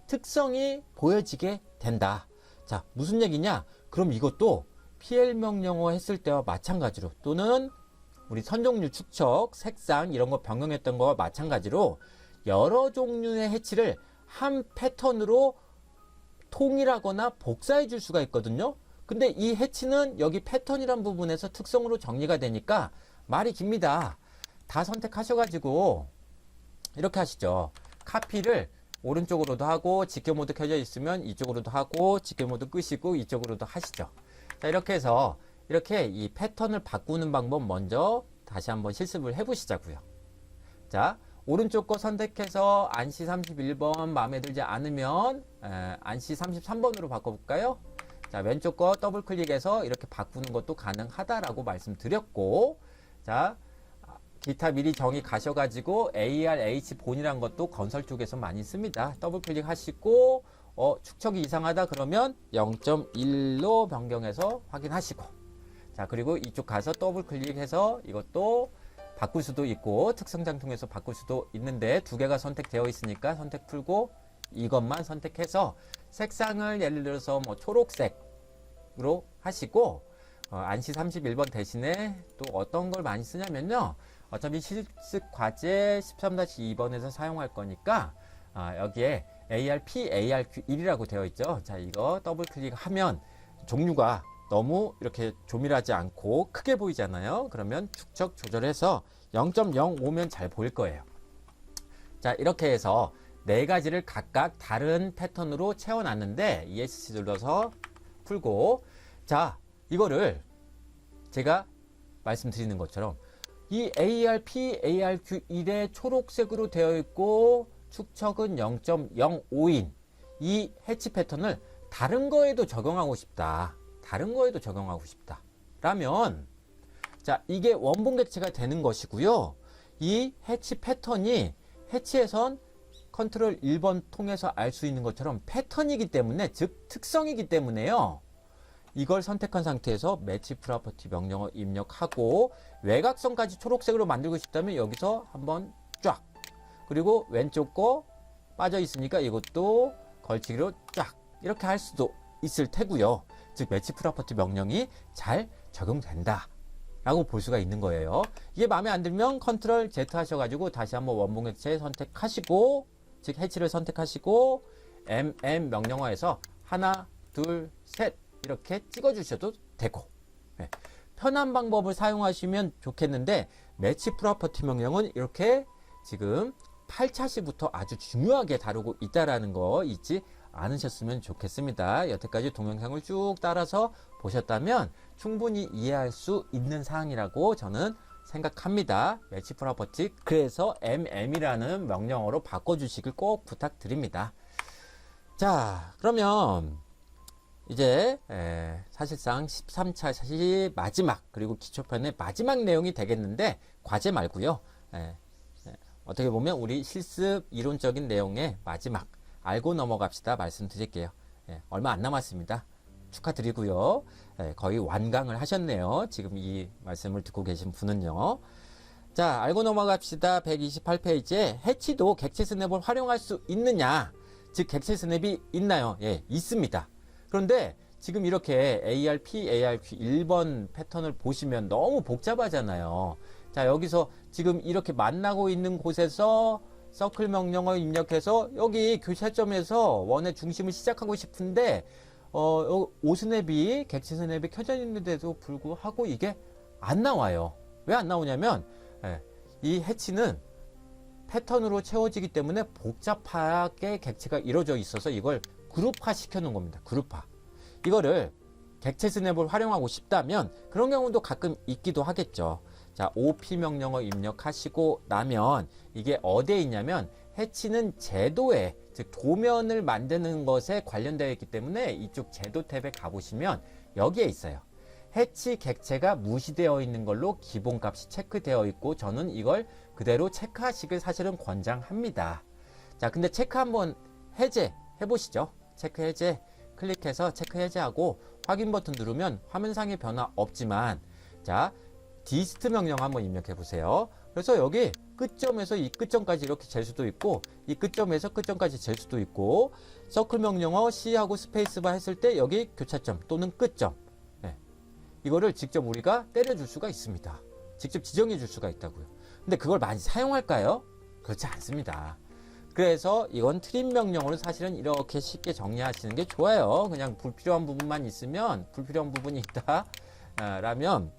특성이 보여지게 된다. 자, 무슨 얘기냐? 그럼 이것도 PL 명령어 했을 때와 마찬가지로, 또는 우리 선종류 축척, 색상 이런 거 변경했던 거와 마찬가지로 여러 종류의 해치를 한 패턴으로 통일하거나 복사해 줄 수가 있거든요. 근데 이 해치는 여기 패턴이란 부분에서 특성으로 정리가 되니까 말이 깁니다. 다 선택하셔가지고 이렇게 하시죠. 카피를 오른쪽으로도 하고, 직교 모드 켜져 있으면 이쪽으로도 하고, 직교 모드 끄시고 이쪽으로도 하시죠. 자, 이렇게 해서 이렇게 이 패턴을 바꾸는 방법 먼저 다시 한번 실습을 해보시자고요. 자, 오른쪽 거 선택해서 안시 31번 마음에 들지 않으면 안시 33번으로 바꿔볼까요? 자, 왼쪽 거 더블 클릭해서 이렇게 바꾸는 것도 가능하다라고 말씀드렸고, 자, 기타 미리 정의 가셔가지고 ARH 본이란 것도 건설 쪽에서 많이 씁니다. 더블 클릭하시고 축척이 이상하다 그러면 0.1로 변경해서 확인하시고, 자, 그리고 이쪽 가서 더블 클릭해서 이것도 바꿀 수도 있고 특성장 통해서 바꿀 수도 있는데 두 개가 선택되어 있으니까 선택 풀고 이것만 선택해서 색상을 예를 들어서 뭐 초록색으로 하시고 안시 31번 대신에 또 어떤 걸 많이 쓰냐면요. 어차피 실습 과제 13-2번에서 사용할 거니까 여기에 ARP, ARQ1이라고 되어 있죠. 자, 이거 더블 클릭하면 종류가 너무 이렇게 조밀하지 않고 크게 보이잖아요. 그러면 축척 조절해서 0.05면 잘 보일 거예요. 자, 이렇게 해서 네 가지를 각각 다른 패턴으로 채워놨는데 ESC 눌러서 풀고, 자, 이거를 제가 말씀드리는 것처럼 이 ARP, ARQ1에 초록색으로 되어 있고 축척은 0.05인 이 해치 패턴을 다른 거에도 적용하고 싶다. 다른 거에도 적용하고 싶다. 라면, 자, 이게 원본 객체가 되는 것이고요. 이 해치 패턴이 해치에선 컨트롤 1번 통해서 알 수 있는 것처럼 패턴이기 때문에, 즉 특성이기 때문에요. 이걸 선택한 상태에서 매치 프로퍼티 명령어 입력하고 외곽선까지 초록색으로 만들고 싶다면 여기서 한번 쫙, 그리고 왼쪽 거 빠져 있으니까 이것도 걸치기로 쫙 이렇게 할 수도 있을 테고요. 즉 매치 프로퍼티 명령이 잘 적용된다 라고 볼 수가 있는 거예요. 이게 마음에 안 들면 컨트롤 Z 하셔가지고 다시 한번 원본 객체 선택하시고, 즉 해치를 선택하시고 MM 명령어에서 하나 둘 셋 이렇게 찍어 주셔도 되고, 네. 편한 방법을 사용하시면 좋겠는데 매치 프로퍼티 명령은 이렇게 지금 8차시부터 아주 중요하게 다루고 있다라는 거 잊지 않으셨으면 좋겠습니다. 여태까지 동영상을 쭉 따라서 보셨다면 충분히 이해할 수 있는 사항이라고 저는 생각합니다. 매치 프로퍼티, 그래서 MM이라는 명령어로 바꿔주시길 꼭 부탁드립니다. 자, 그러면 이제 사실상 13차 샷이 마지막, 그리고 기초편의 마지막 내용이 되겠는데 과제 말고요. 어떻게 보면 우리 실습 이론적인 내용의 마지막, 알고 넘어갑시다 말씀드릴게요. 얼마 안 남았습니다. 축하드리고요. 거의 완강을 하셨네요. 지금 이 말씀을 듣고 계신 분은요. 자, 알고 넘어갑시다. 128페이지에 해치도 객체 스냅을 활용할 수 있느냐, 즉 객체 스냅이 있나요? 예, 있습니다. 그런데 지금 이렇게 ARP, ARQ 1번 패턴을 보시면 너무 복잡하잖아요. 자, 여기서 지금 이렇게 만나고 있는 곳에서 서클 명령어 입력해서 여기 교차점에서 원의 중심을 시작하고 싶은데 오스냅이, 객체 스냅이 켜져 있는데도 불구하고 이게 안 나와요. 왜 안 나오냐면 이 해치는 패턴으로 채워지기 때문에 복잡하게 객체가 이루어져 있어서 이걸 그룹화 시켜 놓은 겁니다. 그룹화. 이거를 객체 스냅을 활용하고 싶다면 그런 경우도 가끔 있기도 하겠죠. 자, OP 명령어 입력하시고 나면 이게 어디에 있냐면 해치는 제도에, 즉 도면을 만드는 것에 관련되어 있기 때문에 이쪽 제도 탭에 가보시면 여기에 있어요. 해치 객체가 무시되어 있는 걸로 기본값이 체크되어 있고 저는 이걸 그대로 체크하시길 사실은 권장합니다. 자, 근데 체크 한번 해제 해보시죠. 체크 해제 클릭해서 체크 해제하고 확인 버튼 누르면 화면상의 변화 없지만, 자, 디스트 명령 한번 입력해 보세요. 그래서 여기 끝점에서 이 끝점까지 이렇게 잴 수도 있고 이 끝점에서 끝점까지 잴 수도 있고, 서클 명령어 C하고 스페이스바 했을 때 여기 교차점 또는 끝점, 이거를 직접 우리가 때려줄 수가 있습니다. 직접 지정해 줄 수가 있다고요. 근데 그걸 많이 사용할까요? 그렇지 않습니다. 그래서 이건 트림 명령어로 사실은 이렇게 쉽게 정리하시는 게 좋아요. 그냥 불필요한 부분만 있으면, 불필요한 부분이 있다 라면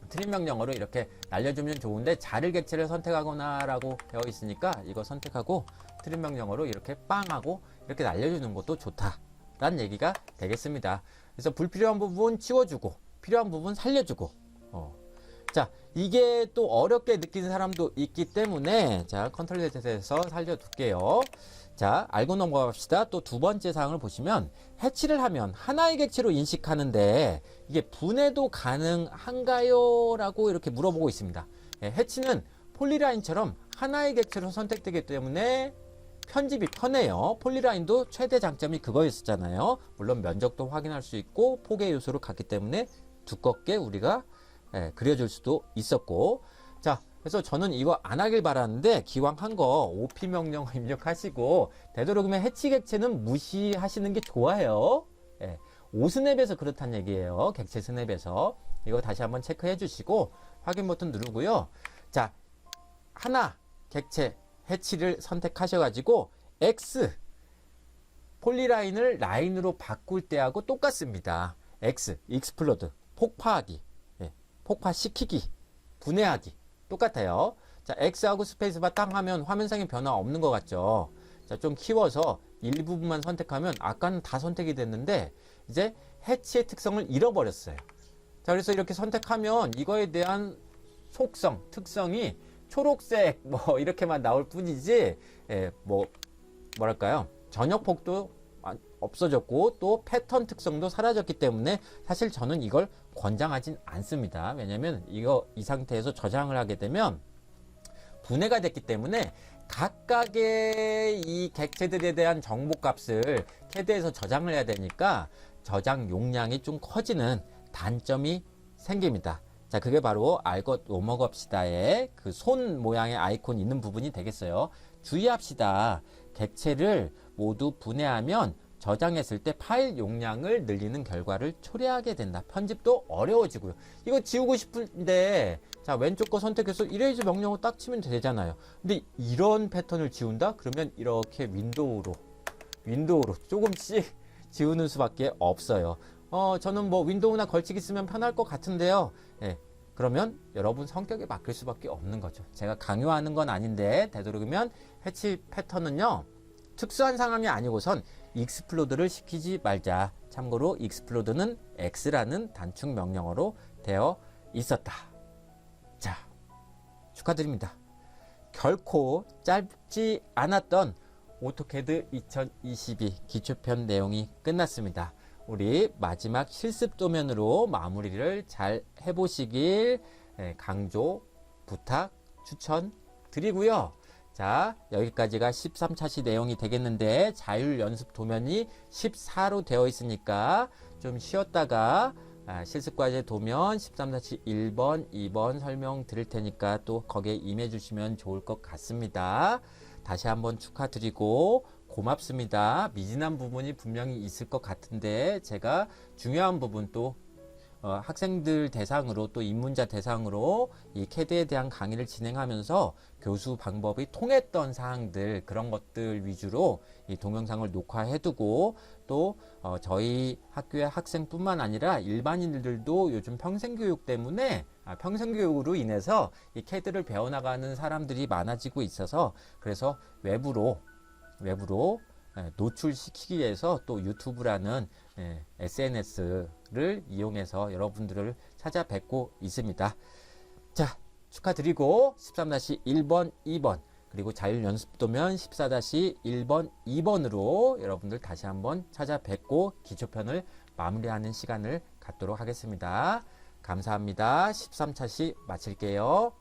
트림 명령어로 이렇게 날려주면 좋은데 자를 객체를 선택하거나 라고 되어 있으니까 이거 선택하고 트림 명령어로 이렇게 빵 하고 이렇게 날려주는 것도 좋다 라는 얘기가 되겠습니다. 그래서 불필요한 부분 치워주고 필요한 부분 살려주고, 자, 이게 또 어렵게 느끼는 사람도 있기 때문에 자, 컨트롤 Z에서 살려둘게요. 자, 알고 넘어갑시다. 또 두 번째 사항을 보시면 해치를 하면 하나의 객체로 인식하는데 이게 분해도 가능한가요? 라고 이렇게 물어보고 있습니다. 해치는 폴리라인처럼 하나의 객체로 선택되기 때문에 편집이 편해요. 폴리라인도 최대 장점이 그거였었잖아요. 물론 면적도 확인할 수 있고 포개 요소로 갔기 때문에 두껍게 우리가 그려줄 수도 있었고. 자, 그래서 저는 이거 안 하길 바라는데 기왕 한 거 OP 명령어 입력하시고 되도록이면 해치 객체는 무시하시는 게 좋아요. 예, 5스냅에서 그렇다는 얘기예요. 객체 스냅에서. 이거 다시 한번 체크해 주시고 확인 버튼 누르고요. 자, 하나 객체 해치를 선택하셔가지고 X 폴리라인을 라인으로 바꿀 때하고 똑같습니다. X, 익스플로드, 폭파하기, 폭파시키기, 분해하기 똑같아요. 자, X하고 스페이스바 딱 하면 화면상에 변화 없는 것 같죠. 자, 좀 키워서 일부분만 선택하면 아까는 다 선택이 됐는데 이제 해치의 특성을 잃어버렸어요. 자, 그래서 이렇게 선택하면 이거에 대한 속성, 특성이 초록색 뭐 이렇게만 나올 뿐이지 뭐랄까요, 전역폭도 없어졌고 또 패턴 특성도 사라졌기 때문에 사실 저는 이걸 권장하진 않습니다. 왜냐면 이 상태에서 저장을 하게 되면 분해가 됐기 때문에 각각의 이 객체들에 대한 정보값을 캐드에서 저장을 해야 되니까 저장 용량이 좀 커지는 단점이 생깁니다. 자, 그게 바로 알것 넘어갑시다의 그 손 모양의 아이콘 있는 부분이 되겠어요. 주의합시다. 객체를 모두 분해하면 저장했을 때 파일 용량을 늘리는 결과를 초래하게 된다. 편집도 어려워지고요. 이거 지우고 싶은데 자, 왼쪽 거 선택해서 이레이즈 명령어 딱 치면 되잖아요. 근데 이런 패턴을 지운다? 그러면 이렇게 윈도우로 조금씩 지우는 수밖에 없어요. 저는 뭐 윈도우나 걸치기 쓰면 편할 것 같은데요. 그러면 여러분 성격에 맡길 수밖에 없는 거죠. 제가 강요하는 건 아닌데 되도록이면 해치 패턴은요, 특수한 상황이 아니고선 익스플로드를 시키지 말자. 참고로 익스플로드는 X라는 단축 명령어로 되어 있었다. 자, 축하드립니다. 결코 짧지 않았던 오토캐드 2022 기초편 내용이 끝났습니다. 우리 마지막 실습 도면으로 마무리를 잘 해보시길 강조, 부탁, 추천 드리고요. 자, 여기까지가 13차시 내용이 되겠는데 자율 연습 도면이 14로 되어 있으니까 좀 쉬었다가 실습과제 도면 13-1번, 2번 설명 드릴 테니까 또 거기에 임해 주시면 좋을 것 같습니다. 다시 한번 축하드리고 고맙습니다. 미진한 부분이 분명히 있을 것 같은데 제가 중요한 부분 또 학생들 대상으로 또 입문자 대상으로 이 캐드에 대한 강의를 진행하면서 교수 방법이 통했던 사항들, 그런 것들 위주로 이 동영상을 녹화해두고 또 저희 학교의 학생뿐만 아니라 일반인들도 요즘 평생교육 때문에 평생교육으로 인해서 이 캐드를 배워나가는 사람들이 많아지고 있어서 그래서 외부로 노출시키기 위해서 또 유튜브라는 SNS를 이용해서 여러분들을 찾아뵙고 있습니다. 자, 축하드리고 13-1번, 2번 그리고 자율연습도면 14-1번, 2번으로 여러분들 다시 한번 찾아뵙고 기초편을 마무리하는 시간을 갖도록 하겠습니다. 감사합니다. 13차시 마칠게요.